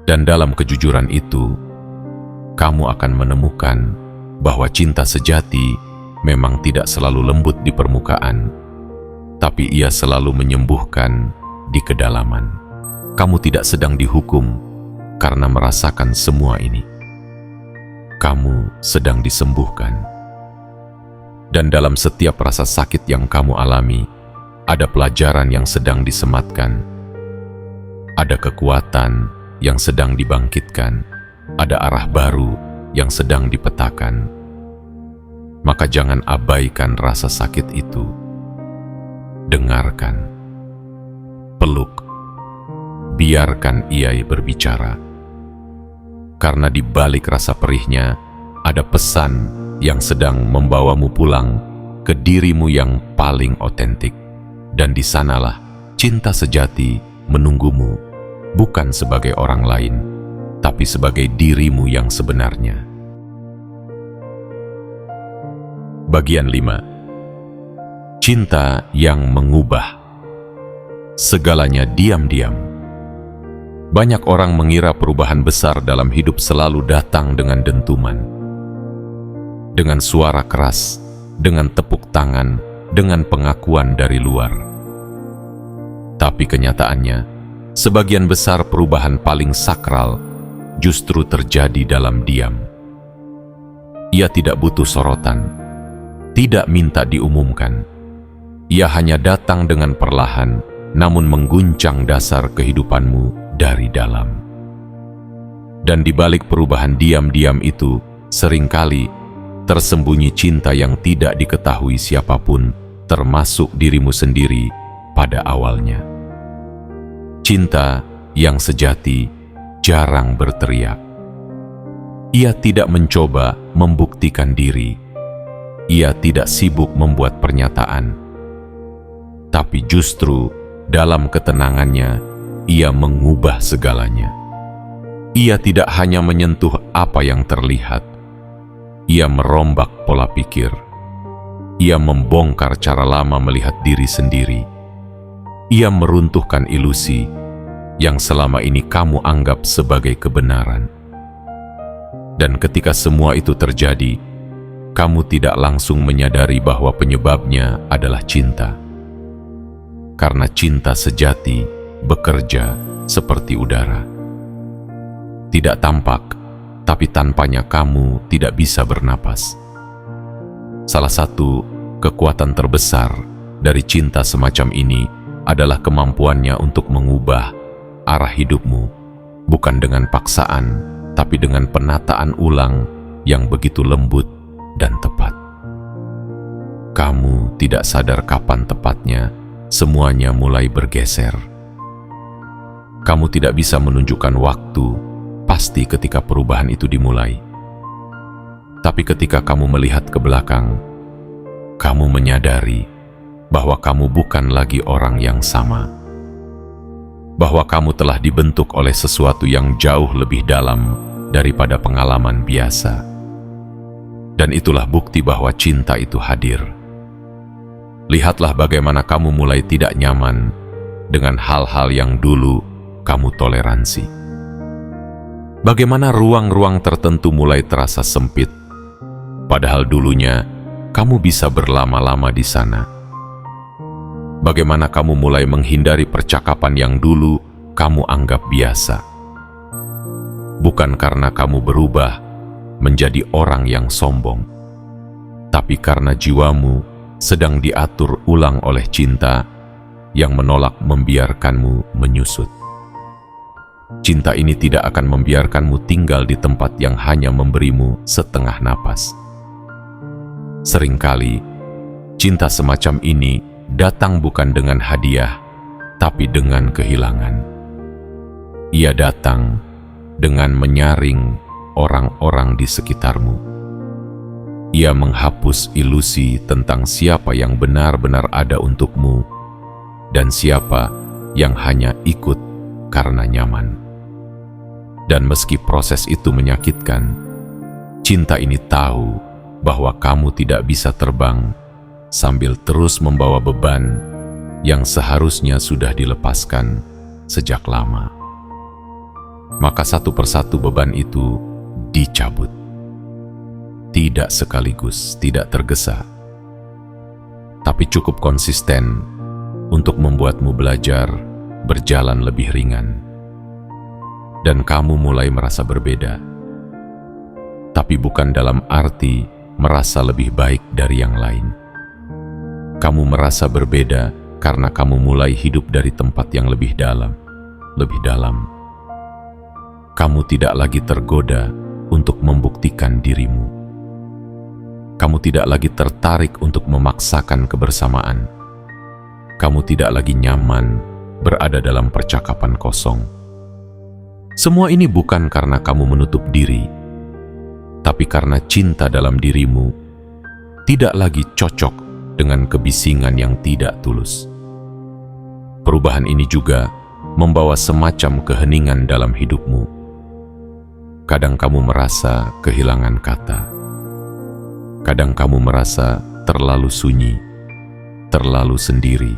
Dan dalam kejujuran itu, kamu akan menemukan bahwa cinta sejati memang tidak selalu lembut di permukaan, tapi ia selalu menyembuhkan di kedalaman. Kamu tidak sedang dihukum karena merasakan semua ini. Kamu sedang disembuhkan. Dan dalam setiap rasa sakit yang kamu alami, ada pelajaran yang sedang disematkan. Ada kekuatan yang sedang dibangkitkan. Ada arah baru yang sedang dipetakan. Maka jangan abaikan rasa sakit itu. Dengarkan. Peluk. Biarkan ia berbicara. Karena di balik rasa perihnya, ada pesan yang sedang membawamu pulang ke dirimu yang paling otentik. Dan di sanalah cinta sejati menunggumu, bukan sebagai orang lain, tapi sebagai dirimu yang sebenarnya. Bagian 5. Cinta yang mengubah. Segalanya diam-diam. Banyak orang mengira perubahan besar dalam hidup selalu datang dengan dentuman. Dengan suara keras, dengan tepuk tangan, dengan pengakuan dari luar. Tapi kenyataannya, sebagian besar perubahan paling sakral justru terjadi dalam diam. Ia tidak butuh sorotan, tidak minta diumumkan. Ia hanya datang dengan perlahan, namun mengguncang dasar kehidupanmu dari dalam. Dan di balik perubahan diam-diam itu, seringkali tersembunyi cinta yang tidak diketahui siapapun, termasuk dirimu sendiri pada awalnya. Cinta yang sejati jarang berteriak. Ia tidak mencoba membuktikan diri. Ia tidak sibuk membuat pernyataan. Tapi justru dalam ketenangannya, ia mengubah segalanya. Ia tidak hanya menyentuh apa yang terlihat. Ia merombak pola pikir. Ia membongkar cara lama melihat diri sendiri. Ia meruntuhkan ilusi yang selama ini kamu anggap sebagai kebenaran. Dan ketika semua itu terjadi, kamu tidak langsung menyadari bahwa penyebabnya adalah cinta. Karena cinta sejati bekerja seperti udara. Tidak tampak, tapi tanpanya kamu tidak bisa bernapas. Salah satu kekuatan terbesar dari cinta semacam ini adalah kemampuannya untuk mengubah arah hidupmu, bukan dengan paksaan, tapi dengan penataan ulang yang begitu lembut dan tepat. Kamu tidak sadar kapan tepatnya semuanya mulai bergeser. Kamu tidak bisa menunjukkan waktu, pasti ketika perubahan itu dimulai. Tapi ketika kamu melihat ke belakang, kamu menyadari bahwa kamu bukan lagi orang yang sama. Bahwa kamu telah dibentuk oleh sesuatu yang jauh lebih dalam daripada pengalaman biasa. Dan itulah bukti bahwa cinta itu hadir. Lihatlah bagaimana kamu mulai tidak nyaman dengan hal-hal yang dulu kamu toleransi. Bagaimana ruang-ruang tertentu mulai terasa sempit, padahal dulunya kamu bisa berlama-lama di sana. Bagaimana kamu mulai menghindari percakapan yang dulu kamu anggap biasa. Bukan karena kamu berubah menjadi orang yang sombong, tapi karena jiwamu sedang diatur ulang oleh cinta yang menolak membiarkanmu menyusut. Cinta ini tidak akan membiarkanmu tinggal di tempat yang hanya memberimu setengah napas. Seringkali, cinta semacam ini datang bukan dengan hadiah, tapi dengan kehilangan. Ia datang dengan menyaring orang-orang di sekitarmu. Ia menghapus ilusi tentang siapa yang benar-benar ada untukmu dan siapa yang hanya ikut karena nyaman. Dan meski proses itu menyakitkan, cinta ini tahu bahwa kamu tidak bisa terbang sambil terus membawa beban yang seharusnya sudah dilepaskan sejak lama. Maka satu persatu beban itu dicabut. Tidak sekaligus, tidak tergesa, tapi cukup konsisten untuk membuatmu belajar berjalan lebih ringan. Dan kamu mulai merasa berbeda, tapi bukan dalam arti merasa lebih baik dari yang lain. Kamu merasa berbeda karena kamu mulai hidup dari tempat yang lebih dalam, lebih dalam. Kamu tidak lagi tergoda untuk membuktikan dirimu. Kamu tidak lagi tertarik untuk memaksakan kebersamaan. Kamu tidak lagi nyaman berada dalam percakapan kosong. Semua ini bukan karena kamu menutup diri, tapi karena cinta dalam dirimu tidak lagi cocok dengan kebisingan yang tidak tulus. Perubahan ini juga membawa semacam keheningan dalam hidupmu. Kadang kamu merasa kehilangan kata. Kadang kamu merasa terlalu sunyi, terlalu sendiri.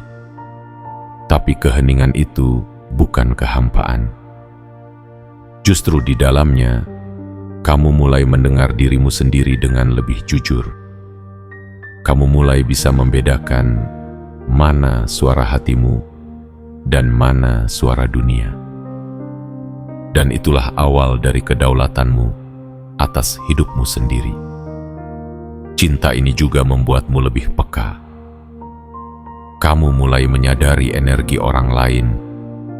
Tapi keheningan itu bukan kehampaan. Justru di dalamnya, kamu mulai mendengar dirimu sendiri dengan lebih jujur. Kamu mulai bisa membedakan mana suara hatimu dan mana suara dunia. Dan itulah awal dari kedaulatanmu atas hidupmu sendiri. Cinta ini juga membuatmu lebih peka. Kamu mulai menyadari energi orang lain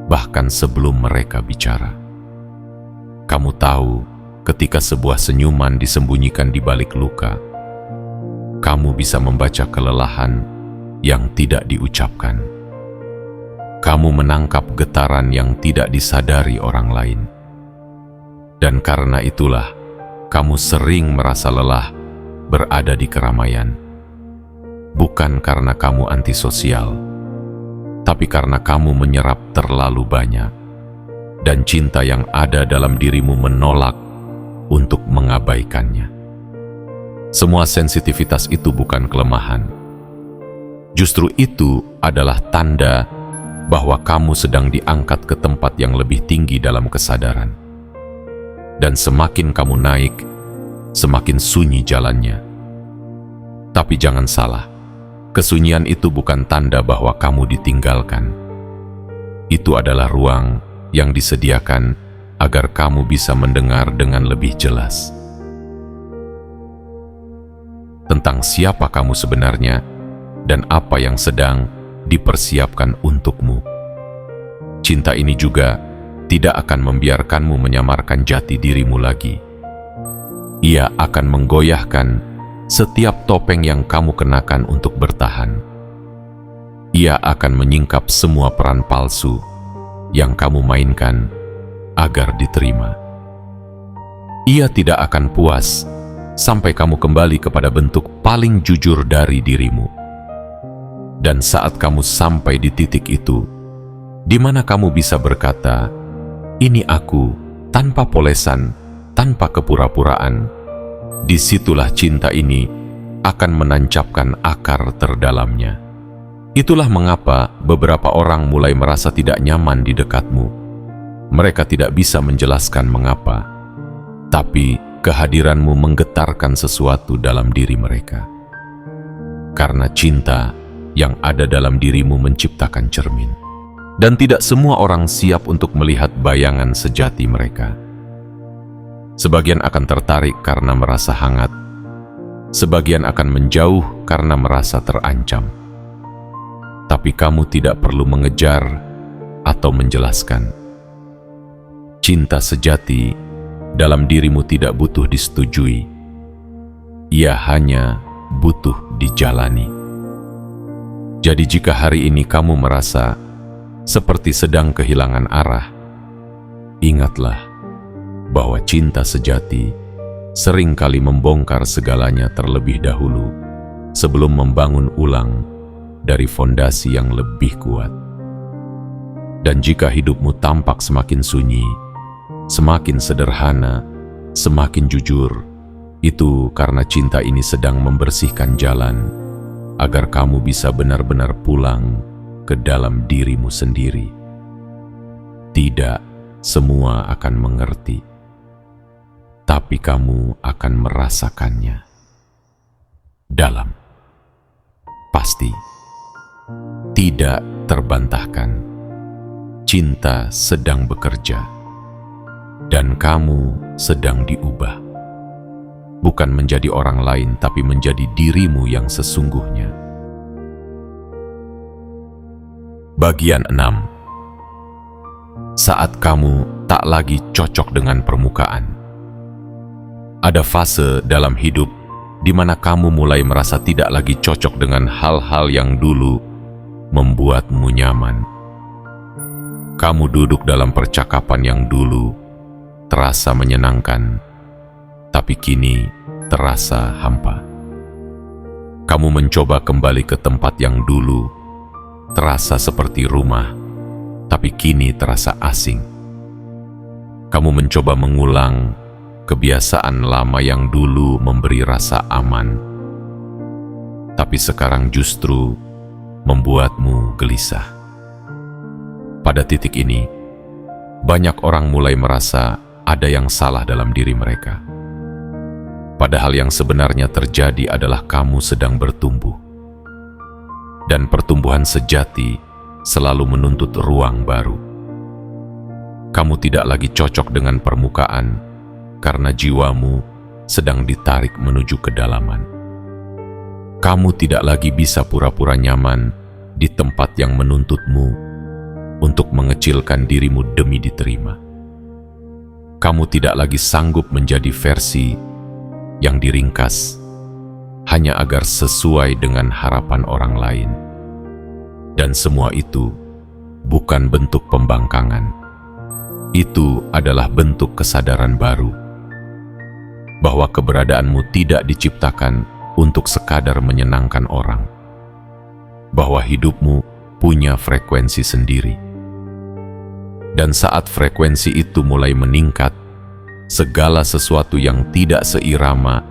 bahkan sebelum mereka bicara. Kamu tahu ketika sebuah senyuman disembunyikan di balik luka. Kamu bisa membaca kelelahan yang tidak diucapkan. Kamu menangkap getaran yang tidak disadari orang lain. Dan karena itulah, kamu sering merasa lelah berada di keramaian. Bukan karena kamu antisosial, tapi karena kamu menyerap terlalu banyak. Dan cinta yang ada dalam dirimu menolak untuk mengabaikannya. Semua sensitivitas itu bukan kelemahan. Justru itu adalah tanda bahwa kamu sedang diangkat ke tempat yang lebih tinggi dalam kesadaran. Dan semakin kamu naik, semakin sunyi jalannya. Tapi jangan salah, kesunyian itu bukan tanda bahwa kamu ditinggalkan. Itu adalah ruang yang disediakan agar kamu bisa mendengar dengan lebih jelas tentang siapa kamu sebenarnya dan apa yang sedang dipersiapkan untukmu. Cinta ini juga tidak akan membiarkanmu menyamarkan jati dirimu lagi. Ia akan menggoyahkan setiap topeng yang kamu kenakan untuk bertahan. Ia akan menyingkap semua peran palsu yang kamu mainkan agar diterima. Ia tidak akan puas sampai kamu kembali kepada bentuk paling jujur dari dirimu. Dan saat kamu sampai di titik itu, di mana kamu bisa berkata, "Ini aku," tanpa polesan, tanpa kepura-puraan, disitulah cinta ini akan menancapkan akar terdalamnya. Itulah mengapa beberapa orang mulai merasa tidak nyaman di dekatmu. Mereka tidak bisa menjelaskan mengapa, tapi kehadiranmu menggetarkan sesuatu dalam diri mereka. Karena cinta yang ada dalam dirimu menciptakan cermin. Dan tidak semua orang siap untuk melihat bayangan sejati mereka. Sebagian akan tertarik karena merasa hangat. Sebagian akan menjauh karena merasa terancam. Tapi kamu tidak perlu mengejar atau menjelaskan. Cinta sejati dalam dirimu tidak butuh disetujui. Ia hanya butuh dijalani. Jadi jika hari ini kamu merasa seperti sedang kehilangan arah, ingatlah bahwa cinta sejati seringkali membongkar segalanya terlebih dahulu sebelum membangun ulang dari fondasi yang lebih kuat. Dan jika hidupmu tampak semakin sunyi, semakin sederhana, semakin jujur, itu karena cinta ini sedang membersihkan jalan agar kamu bisa benar-benar pulang ke dalam dirimu sendiri. Tidak semua akan mengerti, tapi kamu akan merasakannya dalam. Pasti, tidak terbantahkan. Cinta sedang bekerja, dan kamu sedang diubah. Bukan menjadi orang lain, tapi menjadi dirimu yang sesungguhnya. Bagian 6. Saat kamu tak lagi cocok dengan permukaan. Ada fase dalam hidup di mana kamu mulai merasa tidak lagi cocok dengan hal-hal yang dulu membuatmu nyaman. Kamu duduk dalam percakapan yang dulu terasa menyenangkan, tapi kini terasa hampa. Kamu mencoba kembali ke tempat yang dulu terasa seperti rumah, tapi kini terasa asing. Kamu mencoba mengulang kebiasaan lama yang dulu memberi rasa aman, tapi sekarang justru membuatmu gelisah. Pada titik ini, banyak orang mulai merasa ada yang salah dalam diri mereka. Padahal yang sebenarnya terjadi adalah kamu sedang bertumbuh. Dan pertumbuhan sejati selalu menuntut ruang baru. Kamu tidak lagi cocok dengan permukaan karena jiwamu sedang ditarik menuju kedalaman. Kamu tidak lagi bisa pura-pura nyaman di tempat yang menuntutmu untuk mengecilkan dirimu demi diterima. Kamu tidak lagi sanggup menjadi versi yang diringkas hanya agar sesuai dengan harapan orang lain. Dan semua itu bukan bentuk pembangkangan. Itu adalah bentuk kesadaran baru bahwa keberadaanmu tidak diciptakan untuk sekadar menyenangkan orang. Bahwa hidupmu punya frekuensi sendiri. Dan saat frekuensi itu mulai meningkat, segala sesuatu yang tidak seirama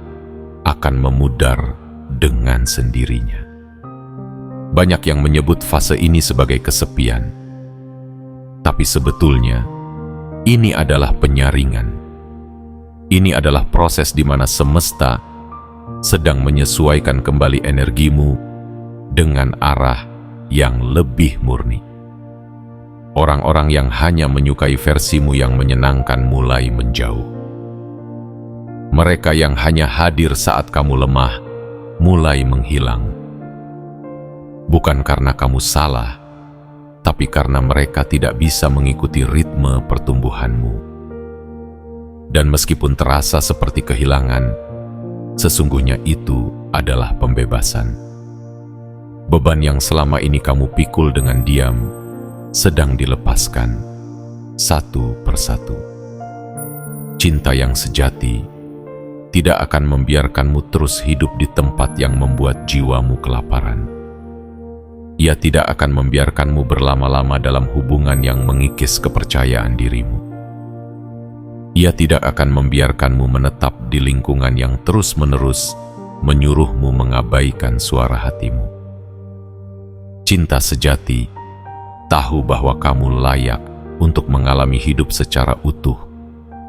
akan memudar dengan sendirinya. Banyak yang menyebut fase ini sebagai kesepian. Tapi sebetulnya, ini adalah penyaringan. Ini adalah proses di mana semesta sedang menyesuaikan kembali energimu dengan arah yang lebih murni. Orang-orang yang hanya menyukai versimu yang menyenangkan mulai menjauh. Mereka yang hanya hadir saat kamu lemah mulai menghilang. Bukan karena kamu salah, tapi karena mereka tidak bisa mengikuti ritme pertumbuhanmu. Dan meskipun terasa seperti kehilangan, sesungguhnya itu adalah pembebasan. Beban yang selama ini kamu pikul dengan diam sedang dilepaskan satu persatu. Cinta yang sejati tidak akan membiarkanmu terus hidup di tempat yang membuat jiwamu kelaparan. Ia tidak akan membiarkanmu berlama-lama dalam hubungan yang mengikis kepercayaan dirimu. Ia tidak akan membiarkanmu menetap di lingkungan yang terus-menerus menyuruhmu mengabaikan suara hatimu. Cinta sejati tahu bahwa kamu layak untuk mengalami hidup secara utuh,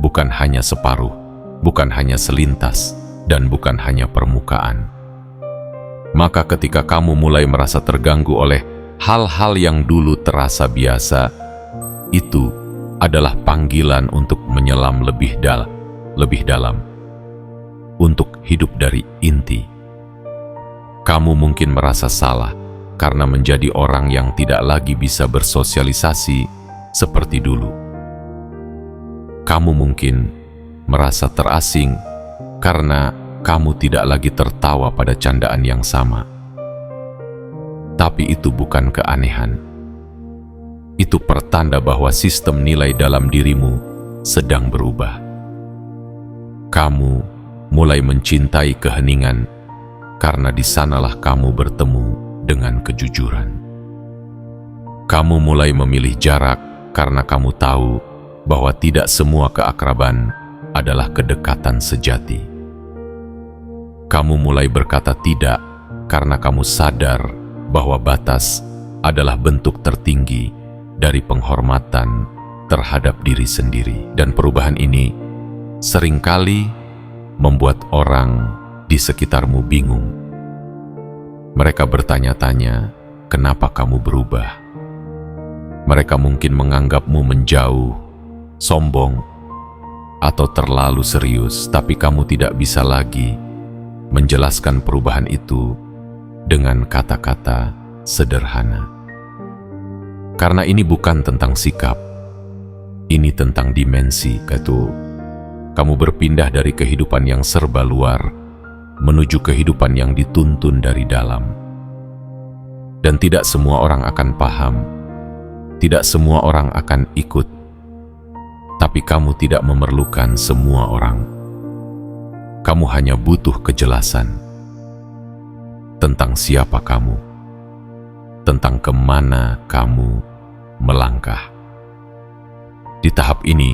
bukan hanya separuh, bukan hanya selintas, dan bukan hanya permukaan. Maka ketika kamu mulai merasa terganggu oleh hal-hal yang dulu terasa biasa, itu adalah panggilan untuk menyelam lebih dalam, untuk hidup dari inti. Kamu mungkin merasa salah karena menjadi orang yang tidak lagi bisa bersosialisasi seperti dulu. Kamu mungkin merasa terasing karena kamu tidak lagi tertawa pada candaan yang sama. Tapi itu bukan keanehan. Itu pertanda bahwa sistem nilai dalam dirimu sedang berubah. Kamu mulai mencintai keheningan karena di sanalah kamu bertemu dengan kejujuran. Kamu mulai memilih jarak karena kamu tahu bahwa tidak semua keakraban adalah kedekatan sejati. Kamu mulai berkata tidak karena kamu sadar bahwa batas adalah bentuk tertinggi dari penghormatan terhadap diri sendiri. Dan perubahan ini seringkali membuat orang di sekitarmu bingung. Mereka bertanya-tanya, kenapa kamu berubah? Mereka mungkin menganggapmu menjauh, sombong, atau terlalu serius, tapi kamu tidak bisa lagi menjelaskan perubahan itu dengan kata-kata sederhana. Karena ini bukan tentang sikap, ini tentang dimensi. Kamu berpindah dari kehidupan yang serba luar menuju kehidupan yang dituntun dari dalam. Dan tidak semua orang akan paham, tidak semua orang akan ikut, tapi kamu tidak memerlukan semua orang. Kamu hanya butuh kejelasan tentang siapa kamu, tentang kemana kamu melangkah. Di tahap ini,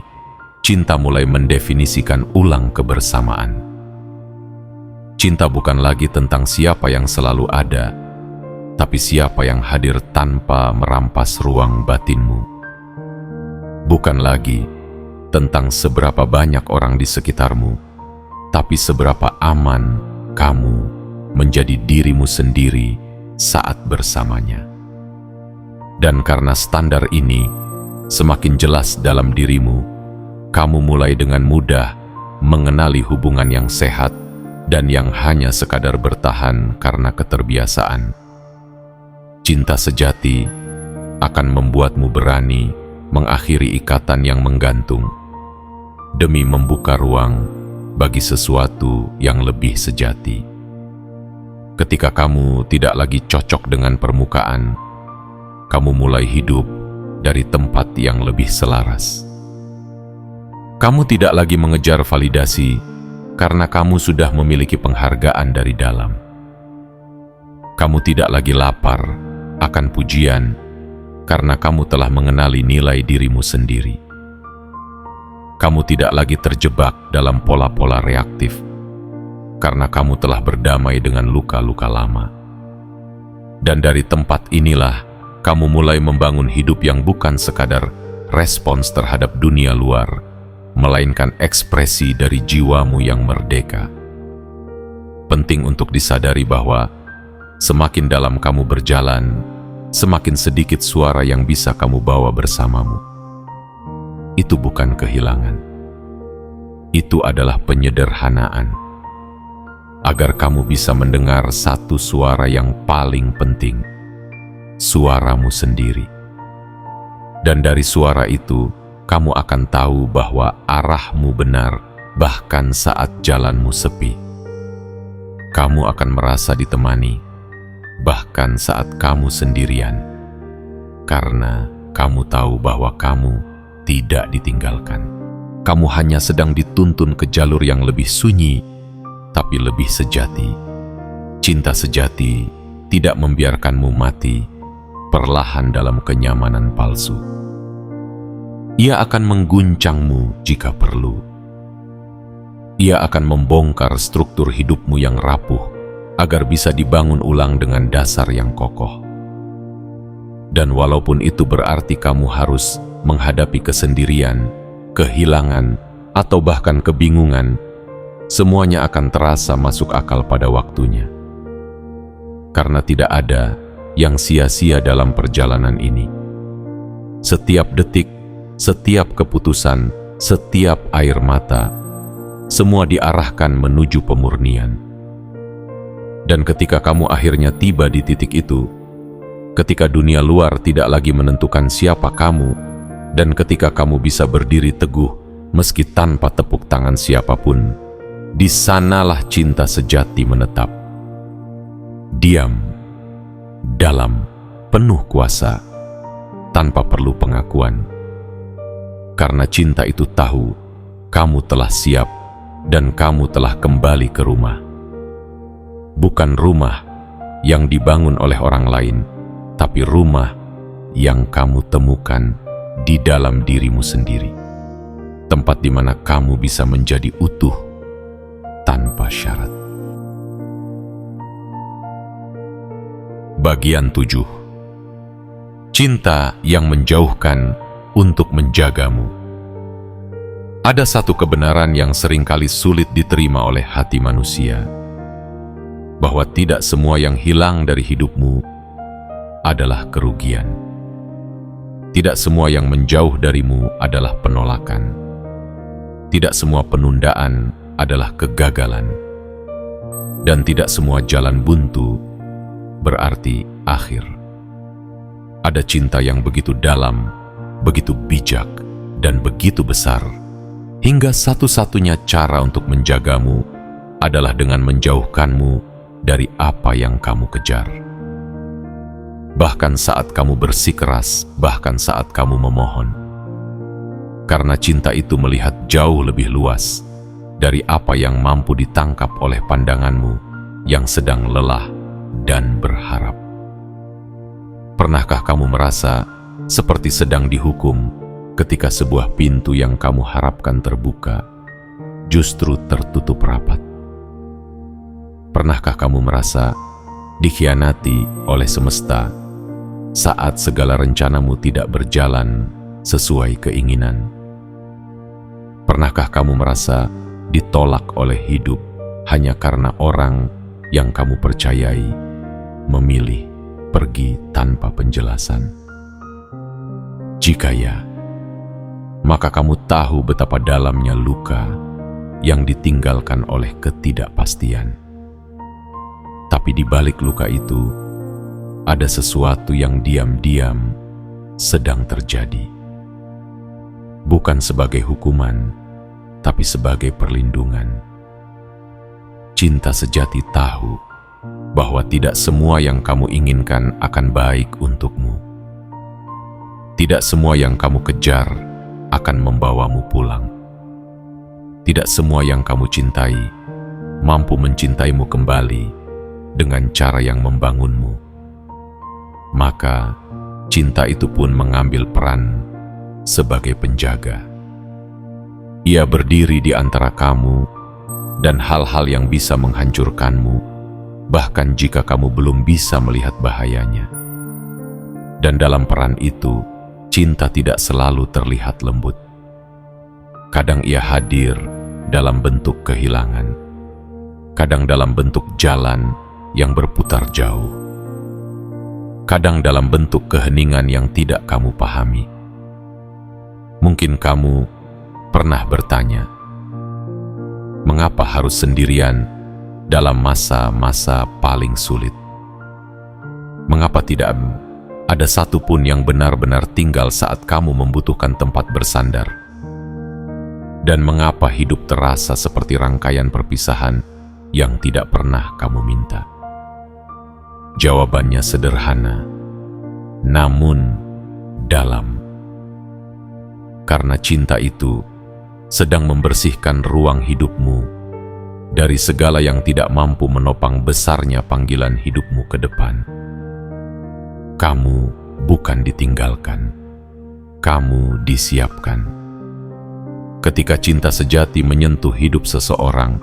cinta mulai mendefinisikan ulang kebersamaan. Cinta bukan lagi tentang siapa yang selalu ada, tapi siapa yang hadir tanpa merampas ruang batinmu. Bukan lagi tentang seberapa banyak orang di sekitarmu, tapi seberapa aman kamu menjadi dirimu sendiri saat bersamanya. Dan karena standar ini semakin jelas dalam dirimu, kamu mulai dengan mudah mengenali hubungan yang sehat dan yang hanya sekadar bertahan karena keterbiasaan. Cinta sejati akan membuatmu berani mengakhiri ikatan yang menggantung demi membuka ruang bagi sesuatu yang lebih sejati. Ketika kamu tidak lagi cocok dengan permukaan, kamu mulai hidup dari tempat yang lebih selaras. Kamu tidak lagi mengejar validasi karena kamu sudah memiliki penghargaan dari dalam. Kamu tidak lagi lapar akan pujian karena kamu telah mengenali nilai dirimu sendiri. Kamu tidak lagi terjebak dalam pola-pola reaktif karena kamu telah berdamai dengan luka-luka lama. Dan dari tempat inilah kamu mulai membangun hidup yang bukan sekadar respons terhadap dunia luar, melainkan ekspresi dari jiwamu yang merdeka. Penting untuk disadari bahwa semakin dalam kamu berjalan, semakin sedikit suara yang bisa kamu bawa bersamamu. Itu bukan kehilangan. Itu adalah penyederhanaan. Agar kamu bisa mendengar satu suara yang paling penting, suaramu sendiri. Dan dari suara itu, kamu akan tahu bahwa arahmu benar bahkan saat jalanmu sepi. Kamu akan merasa ditemani bahkan saat kamu sendirian, karena kamu tahu bahwa kamu tidak ditinggalkan. kamu hanya sedang dituntun ke jalur yang lebih sunyi, tapi lebih sejati. Cinta sejati tidak membiarkanmu mati perlahan dalam kenyamanan palsu. Ia akan mengguncangmu jika perlu. Ia akan membongkar struktur hidupmu yang rapuh agar bisa dibangun ulang dengan dasar yang kokoh. Dan walaupun itu berarti kamu harus menghadapi kesendirian, kehilangan, atau bahkan kebingungan, semuanya akan terasa masuk akal pada waktunya. Karena tidak ada yang sia-sia dalam perjalanan ini. Setiap detik, setiap keputusan, setiap air mata, semua diarahkan menuju pemurnian. Dan ketika kamu akhirnya tiba di titik itu, ketika dunia luar tidak lagi menentukan siapa kamu, dan ketika kamu bisa berdiri teguh meski tanpa tepuk tangan siapapun, di sanalah cinta sejati menetap. Diam, dalam, penuh kuasa, tanpa perlu pengakuan. Karena cinta itu tahu kamu telah siap dan kamu telah kembali ke rumah. Bukan rumah yang dibangun oleh orang lain, tapi rumah yang kamu temukan di dalam dirimu sendiri. Tempat di mana kamu bisa menjadi utuh tanpa syarat. Bagian 7. Cinta yang menjauhkan untuk menjagamu. Ada satu kebenaran yang seringkali sulit diterima oleh hati manusia, bahwa tidak semua yang hilang dari hidupmu adalah kerugian. Tidak semua yang menjauh darimu adalah penolakan. Tidak semua penundaan adalah kegagalan. Dan tidak semua jalan buntu berarti akhir. Ada cinta yang begitu dalam, begitu bijak, dan begitu besar, hingga satu-satunya cara untuk menjagamu adalah dengan menjauhkanmu dari apa yang kamu kejar. Bahkan saat kamu bersikeras, bahkan saat kamu memohon. Karena cinta itu melihat jauh lebih luas dari apa yang mampu ditangkap oleh pandanganmu yang sedang lelah dan berharap. Pernahkah kamu merasa seperti sedang dihukum ketika sebuah pintu yang kamu harapkan terbuka justru tertutup rapat? Pernahkah kamu merasa dikhianati oleh semesta saat segala rencanamu tidak berjalan sesuai keinginan? Pernahkah kamu merasa ditolak oleh hidup hanya karena orang yang kamu percayai memilih pergi tanpa penjelasan? Jika ya, maka kamu tahu betapa dalamnya luka yang ditinggalkan oleh ketidakpastian. Tapi di balik luka itu, ada sesuatu yang diam-diam sedang terjadi. Bukan sebagai hukuman, tapi sebagai perlindungan. Cinta sejati tahu bahwa tidak semua yang kamu inginkan akan baik untukmu. Tidak semua yang kamu kejar akan membawamu pulang. Tidak semua yang kamu cintai mampu mencintaimu kembali dengan cara yang membangunmu. Maka cinta itu pun mengambil peran sebagai penjaga. Ia berdiri di antara kamu dan hal-hal yang bisa menghancurkanmu, bahkan jika kamu belum bisa melihat bahayanya. Dan dalam peran itu, cinta tidak selalu terlihat lembut. Kadang ia hadir dalam bentuk kehilangan, kadang dalam bentuk jalan yang berputar jauh, kadang dalam bentuk keheningan yang tidak kamu pahami. Mungkin kamu pernah bertanya, mengapa harus sendirian dalam masa-masa paling sulit? Mengapa tidak ada satupun yang benar-benar tinggal saat kamu membutuhkan tempat bersandar? Dan mengapa hidup terasa seperti rangkaian perpisahan yang tidak pernah kamu minta? Jawabannya sederhana, namun dalam. Karena cinta itu sedang membersihkan ruang hidupmu dari segala yang tidak mampu menopang besarnya panggilan hidupmu ke depan. Kamu bukan ditinggalkan, kamu disiapkan. Ketika cinta sejati menyentuh hidup seseorang,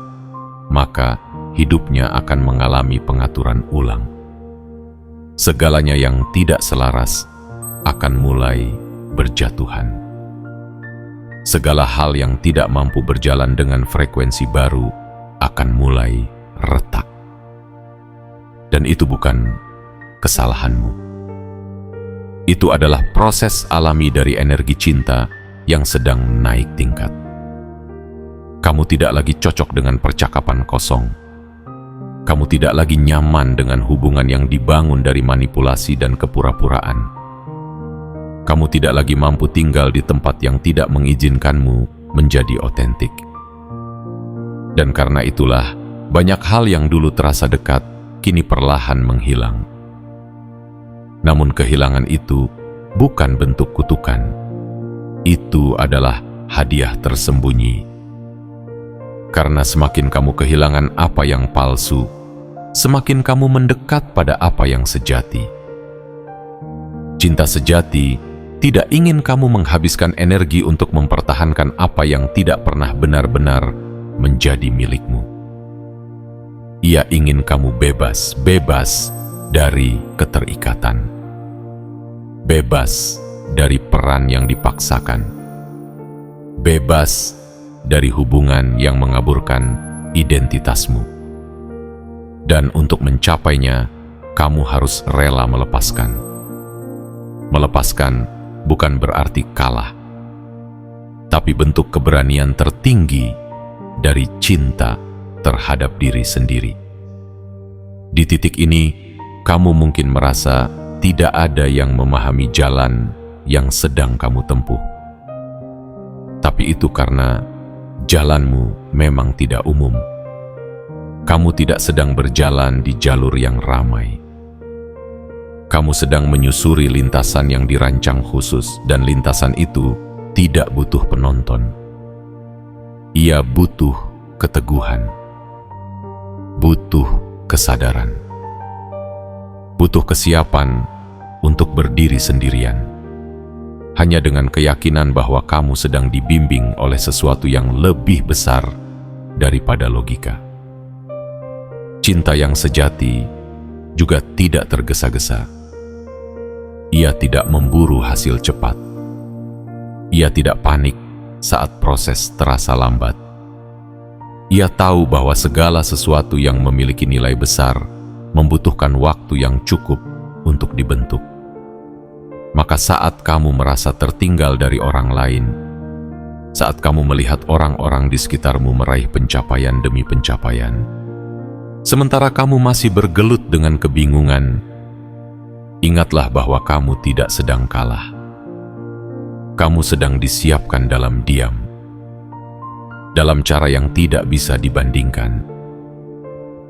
maka hidupnya akan mengalami pengaturan ulang. Segalanya yang tidak selaras akan mulai berjatuhan. Segala hal yang tidak mampu berjalan dengan frekuensi baru akan mulai retak. Dan itu bukan kesalahanmu. Itu adalah proses alami dari energi cinta yang sedang naik tingkat. Kamu tidak lagi cocok dengan percakapan kosong. Kamu tidak lagi nyaman dengan hubungan yang dibangun dari manipulasi dan kepura-puraan. Kamu tidak lagi mampu tinggal di tempat yang tidak mengizinkanmu menjadi otentik. Dan karena itulah, banyak hal yang dulu terasa dekat, kini perlahan menghilang. Namun kehilangan itu bukan bentuk kutukan. Itu adalah hadiah tersembunyi. Karena semakin kamu kehilangan apa yang palsu, semakin kamu mendekat pada apa yang sejati. Cinta sejati tidak ingin kamu menghabiskan energi untuk mempertahankan apa yang tidak pernah benar-benar menjadi milikmu. Ia ingin kamu bebas dari keterikatan. Bebas dari peran yang dipaksakan. Bebas dari hubungan yang mengaburkan identitasmu. Dan untuk mencapainya, kamu harus rela melepaskan. Melepaskan bukan berarti kalah, tapi bentuk keberanian tertinggi dari cinta terhadap diri sendiri. Di titik ini, kamu mungkin merasa tidak ada yang memahami jalan yang sedang kamu tempuh. Tapi itu karena jalanmu memang tidak umum. Kamu tidak sedang berjalan di jalur yang ramai. Kamu sedang menyusuri lintasan yang dirancang khusus, dan lintasan itu tidak butuh penonton. Ia butuh keteguhan, butuh kesadaran, butuh kesiapan untuk berdiri sendirian. Hanya dengan keyakinan bahwa kamu sedang dibimbing oleh sesuatu yang lebih besar daripada logika. Cinta yang sejati juga tidak tergesa-gesa. Ia tidak memburu hasil cepat. Ia tidak panik saat proses terasa lambat. Ia tahu bahwa segala sesuatu yang memiliki nilai besar membutuhkan waktu yang cukup untuk dibentuk. Maka saat kamu merasa tertinggal dari orang lain, saat kamu melihat orang-orang di sekitarmu meraih pencapaian demi pencapaian, sementara kamu masih bergelut dengan kebingungan, ingatlah bahwa kamu tidak sedang kalah. Kamu sedang disiapkan dalam diam, dalam cara yang tidak bisa dibandingkan.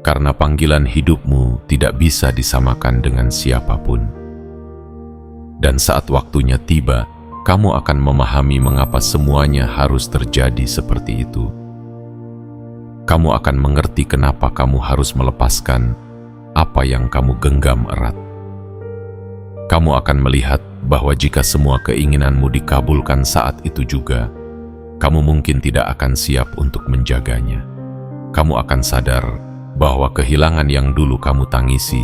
Karena panggilan hidupmu tidak bisa disamakan dengan siapapun. Dan saat waktunya tiba, kamu akan memahami mengapa semuanya harus terjadi seperti itu. Kamu akan mengerti kenapa kamu harus melepaskan apa yang kamu genggam erat. Kamu akan melihat bahwa jika semua keinginanmu dikabulkan saat itu juga, kamu mungkin tidak akan siap untuk menjaganya. Kamu akan sadar bahwa kehilangan yang dulu kamu tangisi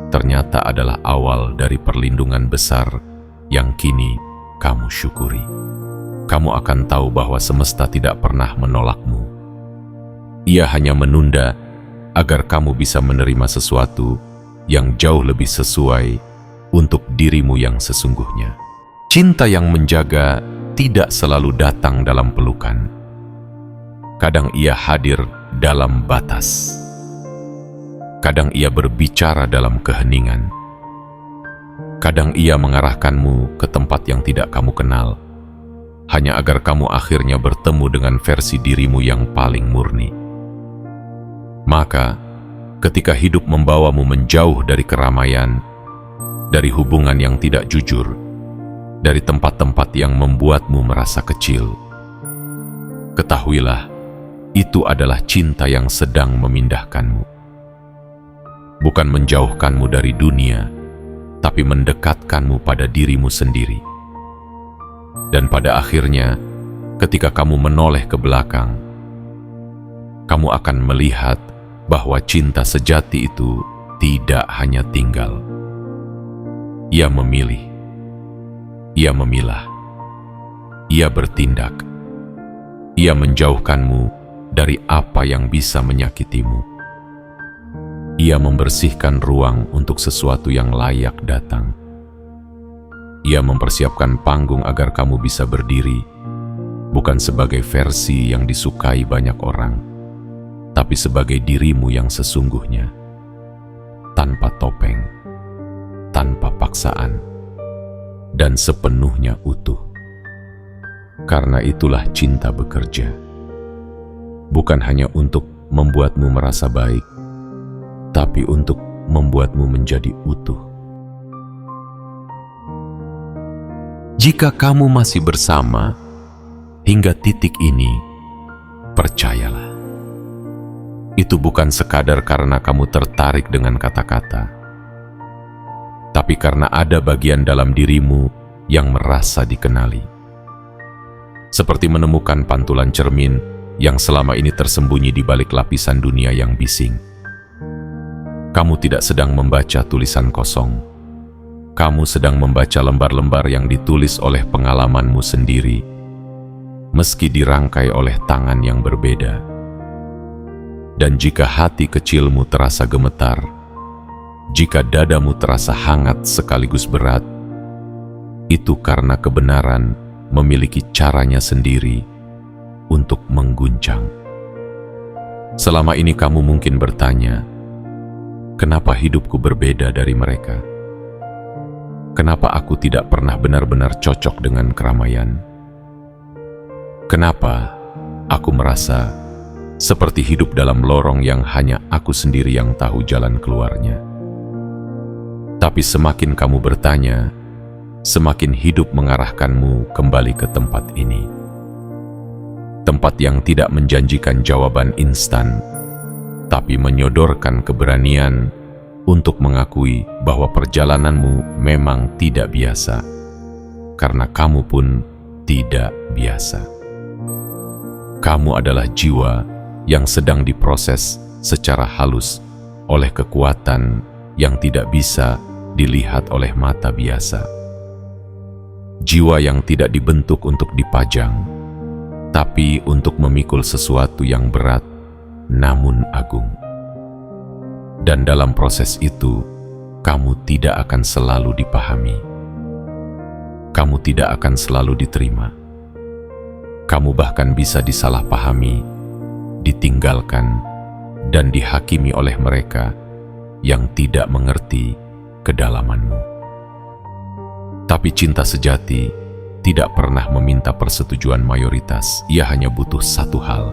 ternyata adalah awal dari perlindungan besar yang kini kamu syukuri. Kamu akan tahu bahwa semesta tidak pernah menolakmu. Ia hanya menunda agar kamu bisa menerima sesuatu yang jauh lebih sesuai untuk dirimu yang sesungguhnya. Cinta yang menjaga tidak selalu datang dalam pelukan. Kadang ia hadir dalam batas. Kadang ia berbicara dalam keheningan. Kadang ia mengarahkanmu ke tempat yang tidak kamu kenal, hanya agar kamu akhirnya bertemu dengan versi dirimu yang paling murni. Maka, ketika hidup membawamu menjauh dari keramaian, dari hubungan yang tidak jujur, dari tempat-tempat yang membuatmu merasa kecil, ketahuilah, itu adalah cinta yang sedang memindahkanmu. Bukan menjauhkanmu dari dunia, tapi mendekatkanmu pada dirimu sendiri. Dan pada akhirnya, ketika kamu menoleh ke belakang, kamu akan melihat bahwa cinta sejati itu tidak hanya tinggal. Ia memilih, ia memilah, ia bertindak, ia menjauhkanmu dari apa yang bisa menyakitimu. Ia membersihkan ruang untuk sesuatu yang layak datang. Ia mempersiapkan panggung agar kamu bisa berdiri, bukan sebagai versi yang disukai banyak orang, tapi sebagai dirimu yang sesungguhnya, tanpa topeng, tanpa paksaan, dan sepenuhnya utuh. Karena itulah cinta bekerja, bukan hanya untuk membuatmu merasa baik, tapi untuk membuatmu menjadi utuh. Jika kamu masih bersama hingga titik ini, percayalah, itu bukan sekadar karena kamu tertarik dengan kata-kata, tapi karena ada bagian dalam dirimu yang merasa dikenali. Seperti menemukan pantulan cermin yang selama ini tersembunyi di balik lapisan dunia yang bising. Kamu tidak sedang membaca tulisan kosong. Kamu sedang membaca lembar-lembar yang ditulis oleh pengalamanmu sendiri, meski dirangkai oleh tangan yang berbeda. Dan jika hati kecilmu terasa gemetar, jika dadamu terasa hangat sekaligus berat, itu karena kebenaran memiliki caranya sendiri untuk mengguncang. Selama ini kamu mungkin bertanya, kenapa hidupku berbeda dari mereka? Kenapa aku tidak pernah benar-benar cocok dengan keramaian? Kenapa aku merasa seperti hidup dalam lorong yang hanya aku sendiri yang tahu jalan keluarnya? Tapi semakin kamu bertanya, semakin hidup mengarahkanmu kembali ke tempat ini. Tempat yang tidak menjanjikan jawaban instan, tapi menyodorkan keberanian untuk mengakui bahwa perjalananmu memang tidak biasa, karena kamu pun tidak biasa. Kamu adalah jiwa yang sedang diproses secara halus oleh kekuatan yang tidak bisa dilihat oleh mata biasa. Jiwa yang tidak dibentuk untuk dipajang, tapi untuk memikul sesuatu yang berat namun agung. Dan dalam proses itu, kamu tidak akan selalu dipahami. Kamu tidak akan selalu diterima. Kamu bahkan bisa disalahpahami, ditinggalkan, dan dihakimi oleh mereka yang tidak mengerti kedalamanmu. Tapi cinta sejati tidak pernah meminta persetujuan mayoritas. Ia hanya butuh satu hal: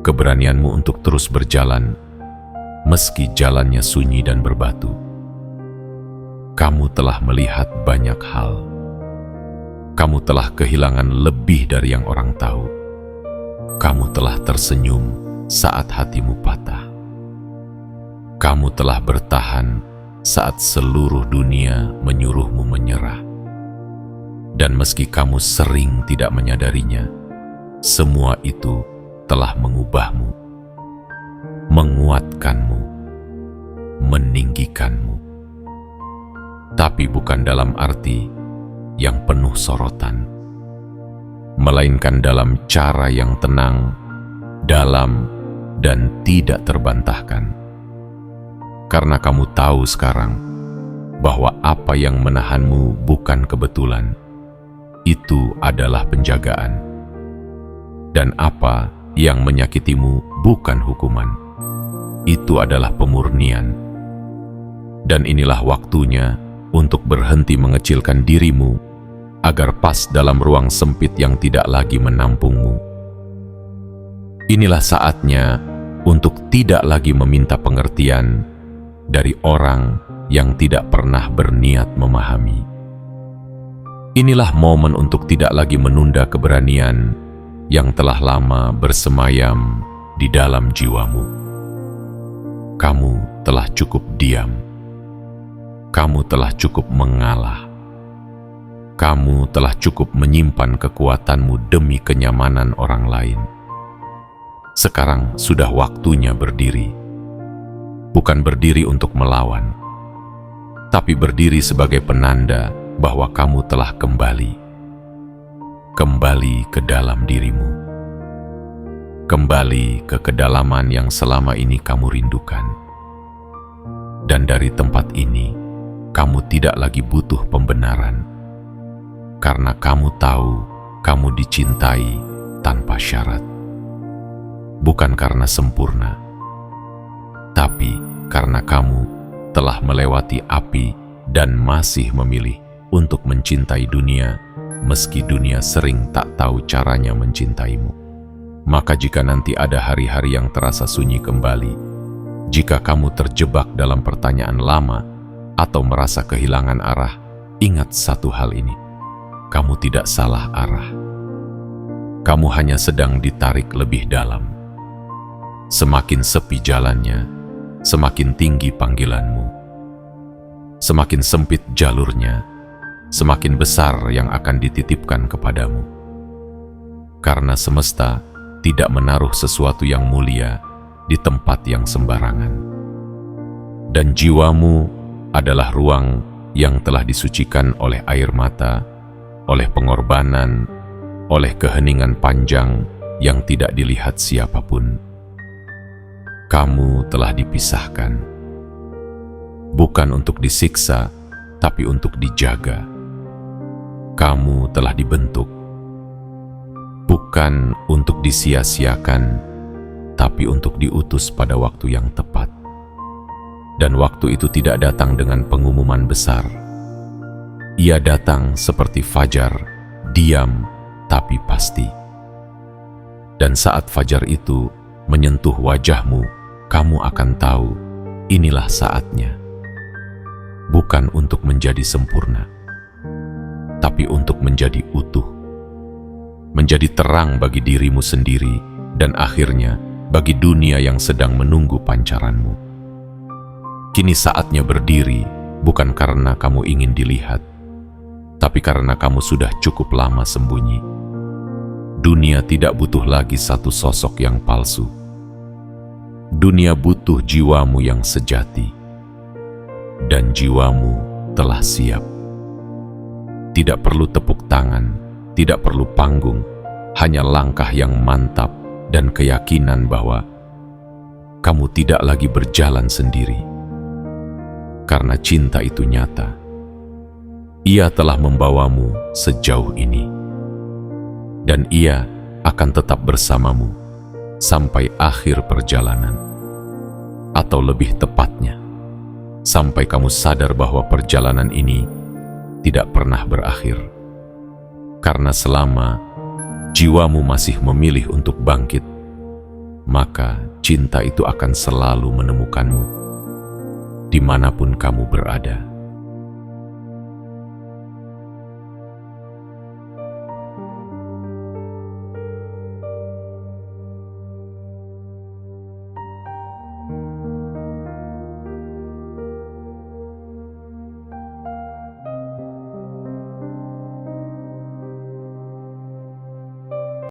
keberanianmu untuk terus berjalan meski jalannya sunyi dan berbatu. Kamu telah melihat banyak hal. Kamu telah kehilangan lebih dari yang orang tahu. Kamu telah tersenyum saat hatimu patah. Kamu telah bertahan saat seluruh dunia menyuruhmu menyerah. Dan meski kamu sering tidak menyadarinya, semua itu telah mengubahmu, menguatkanmu, meninggikanmu. Tapi bukan dalam arti yang penuh sorotan, melainkan dalam cara yang tenang, dalam, dan tidak terbantahkan. Karena kamu tahu sekarang bahwa apa yang menahanmu bukan kebetulan, itu adalah penjagaan. Dan apa yang menyakitimu bukan hukuman, itu adalah pemurnian. Dan inilah waktunya untuk berhenti mengecilkan dirimu agar pas dalam ruang sempit yang tidak lagi menampungmu. Inilah saatnya untuk tidak lagi meminta pengertian dari orang yang tidak pernah berniat memahami. Inilah momen untuk tidak lagi menunda keberanian yang telah lama bersemayam di dalam jiwamu. Kamu telah cukup diam. Kamu telah cukup mengalah. Kamu telah cukup menyimpan kekuatanmu demi kenyamanan orang lain. Sekarang sudah waktunya berdiri. Bukan berdiri untuk melawan, tapi berdiri sebagai penanda bahwa kamu telah kembali. Kembali ke dalam dirimu. Kembali ke kedalaman yang selama ini kamu rindukan. Dan dari tempat ini, kamu tidak lagi butuh pembenaran. Karena kamu tahu kamu dicintai tanpa syarat. Bukan karena sempurna, tapi karena kamu telah melewati api dan masih memilih untuk mencintai dunia, meski dunia sering tak tahu caranya mencintaimu. Maka jika nanti ada hari-hari yang terasa sunyi kembali, jika kamu terjebak dalam pertanyaan lama atau merasa kehilangan arah, ingat satu hal ini: kamu tidak salah arah. Kamu hanya sedang ditarik lebih dalam. Semakin sepi jalannya, semakin tinggi panggilanmu. Semakin sempit jalurnya, semakin besar yang akan dititipkan kepadamu. Karena semesta tidak menaruh sesuatu yang mulia di tempat yang sembarangan. Dan jiwamu adalah ruang yang telah disucikan oleh air mata, oleh pengorbanan, oleh keheningan panjang yang tidak dilihat siapapun. Kamu telah dipisahkan, bukan untuk disiksa, tapi untuk dijaga. Kamu telah dibentuk, bukan untuk disia-siakan, tapi untuk diutus pada waktu yang tepat. Dan waktu itu tidak datang dengan pengumuman besar. Ia datang seperti fajar, diam tapi pasti. Dan saat fajar itu menyentuh wajahmu, kamu akan tahu inilah saatnya. Bukan untuk menjadi sempurna, tapi untuk menjadi utuh. Menjadi terang bagi dirimu sendiri dan akhirnya bagi dunia yang sedang menunggu pancaranmu. Kini saatnya berdiri, bukan karena kamu ingin dilihat, tapi karena kamu sudah cukup lama sembunyi. Dunia tidak butuh lagi satu sosok yang palsu. Dunia butuh jiwamu yang sejati. Dan jiwamu telah siap. Tidak perlu tepuk tangan, tidak perlu panggung, hanya langkah yang mantap dan keyakinan bahwa kamu tidak lagi berjalan sendiri. Karena cinta itu nyata. Ia telah membawamu sejauh ini. Dan ia akan tetap bersamamu sampai akhir perjalanan. Atau lebih tepatnya, sampai kamu sadar bahwa perjalanan ini tidak pernah berakhir. Karena selama jiwamu masih memilih untuk bangkit, maka cinta itu akan selalu menemukanmu dimanapun kamu berada.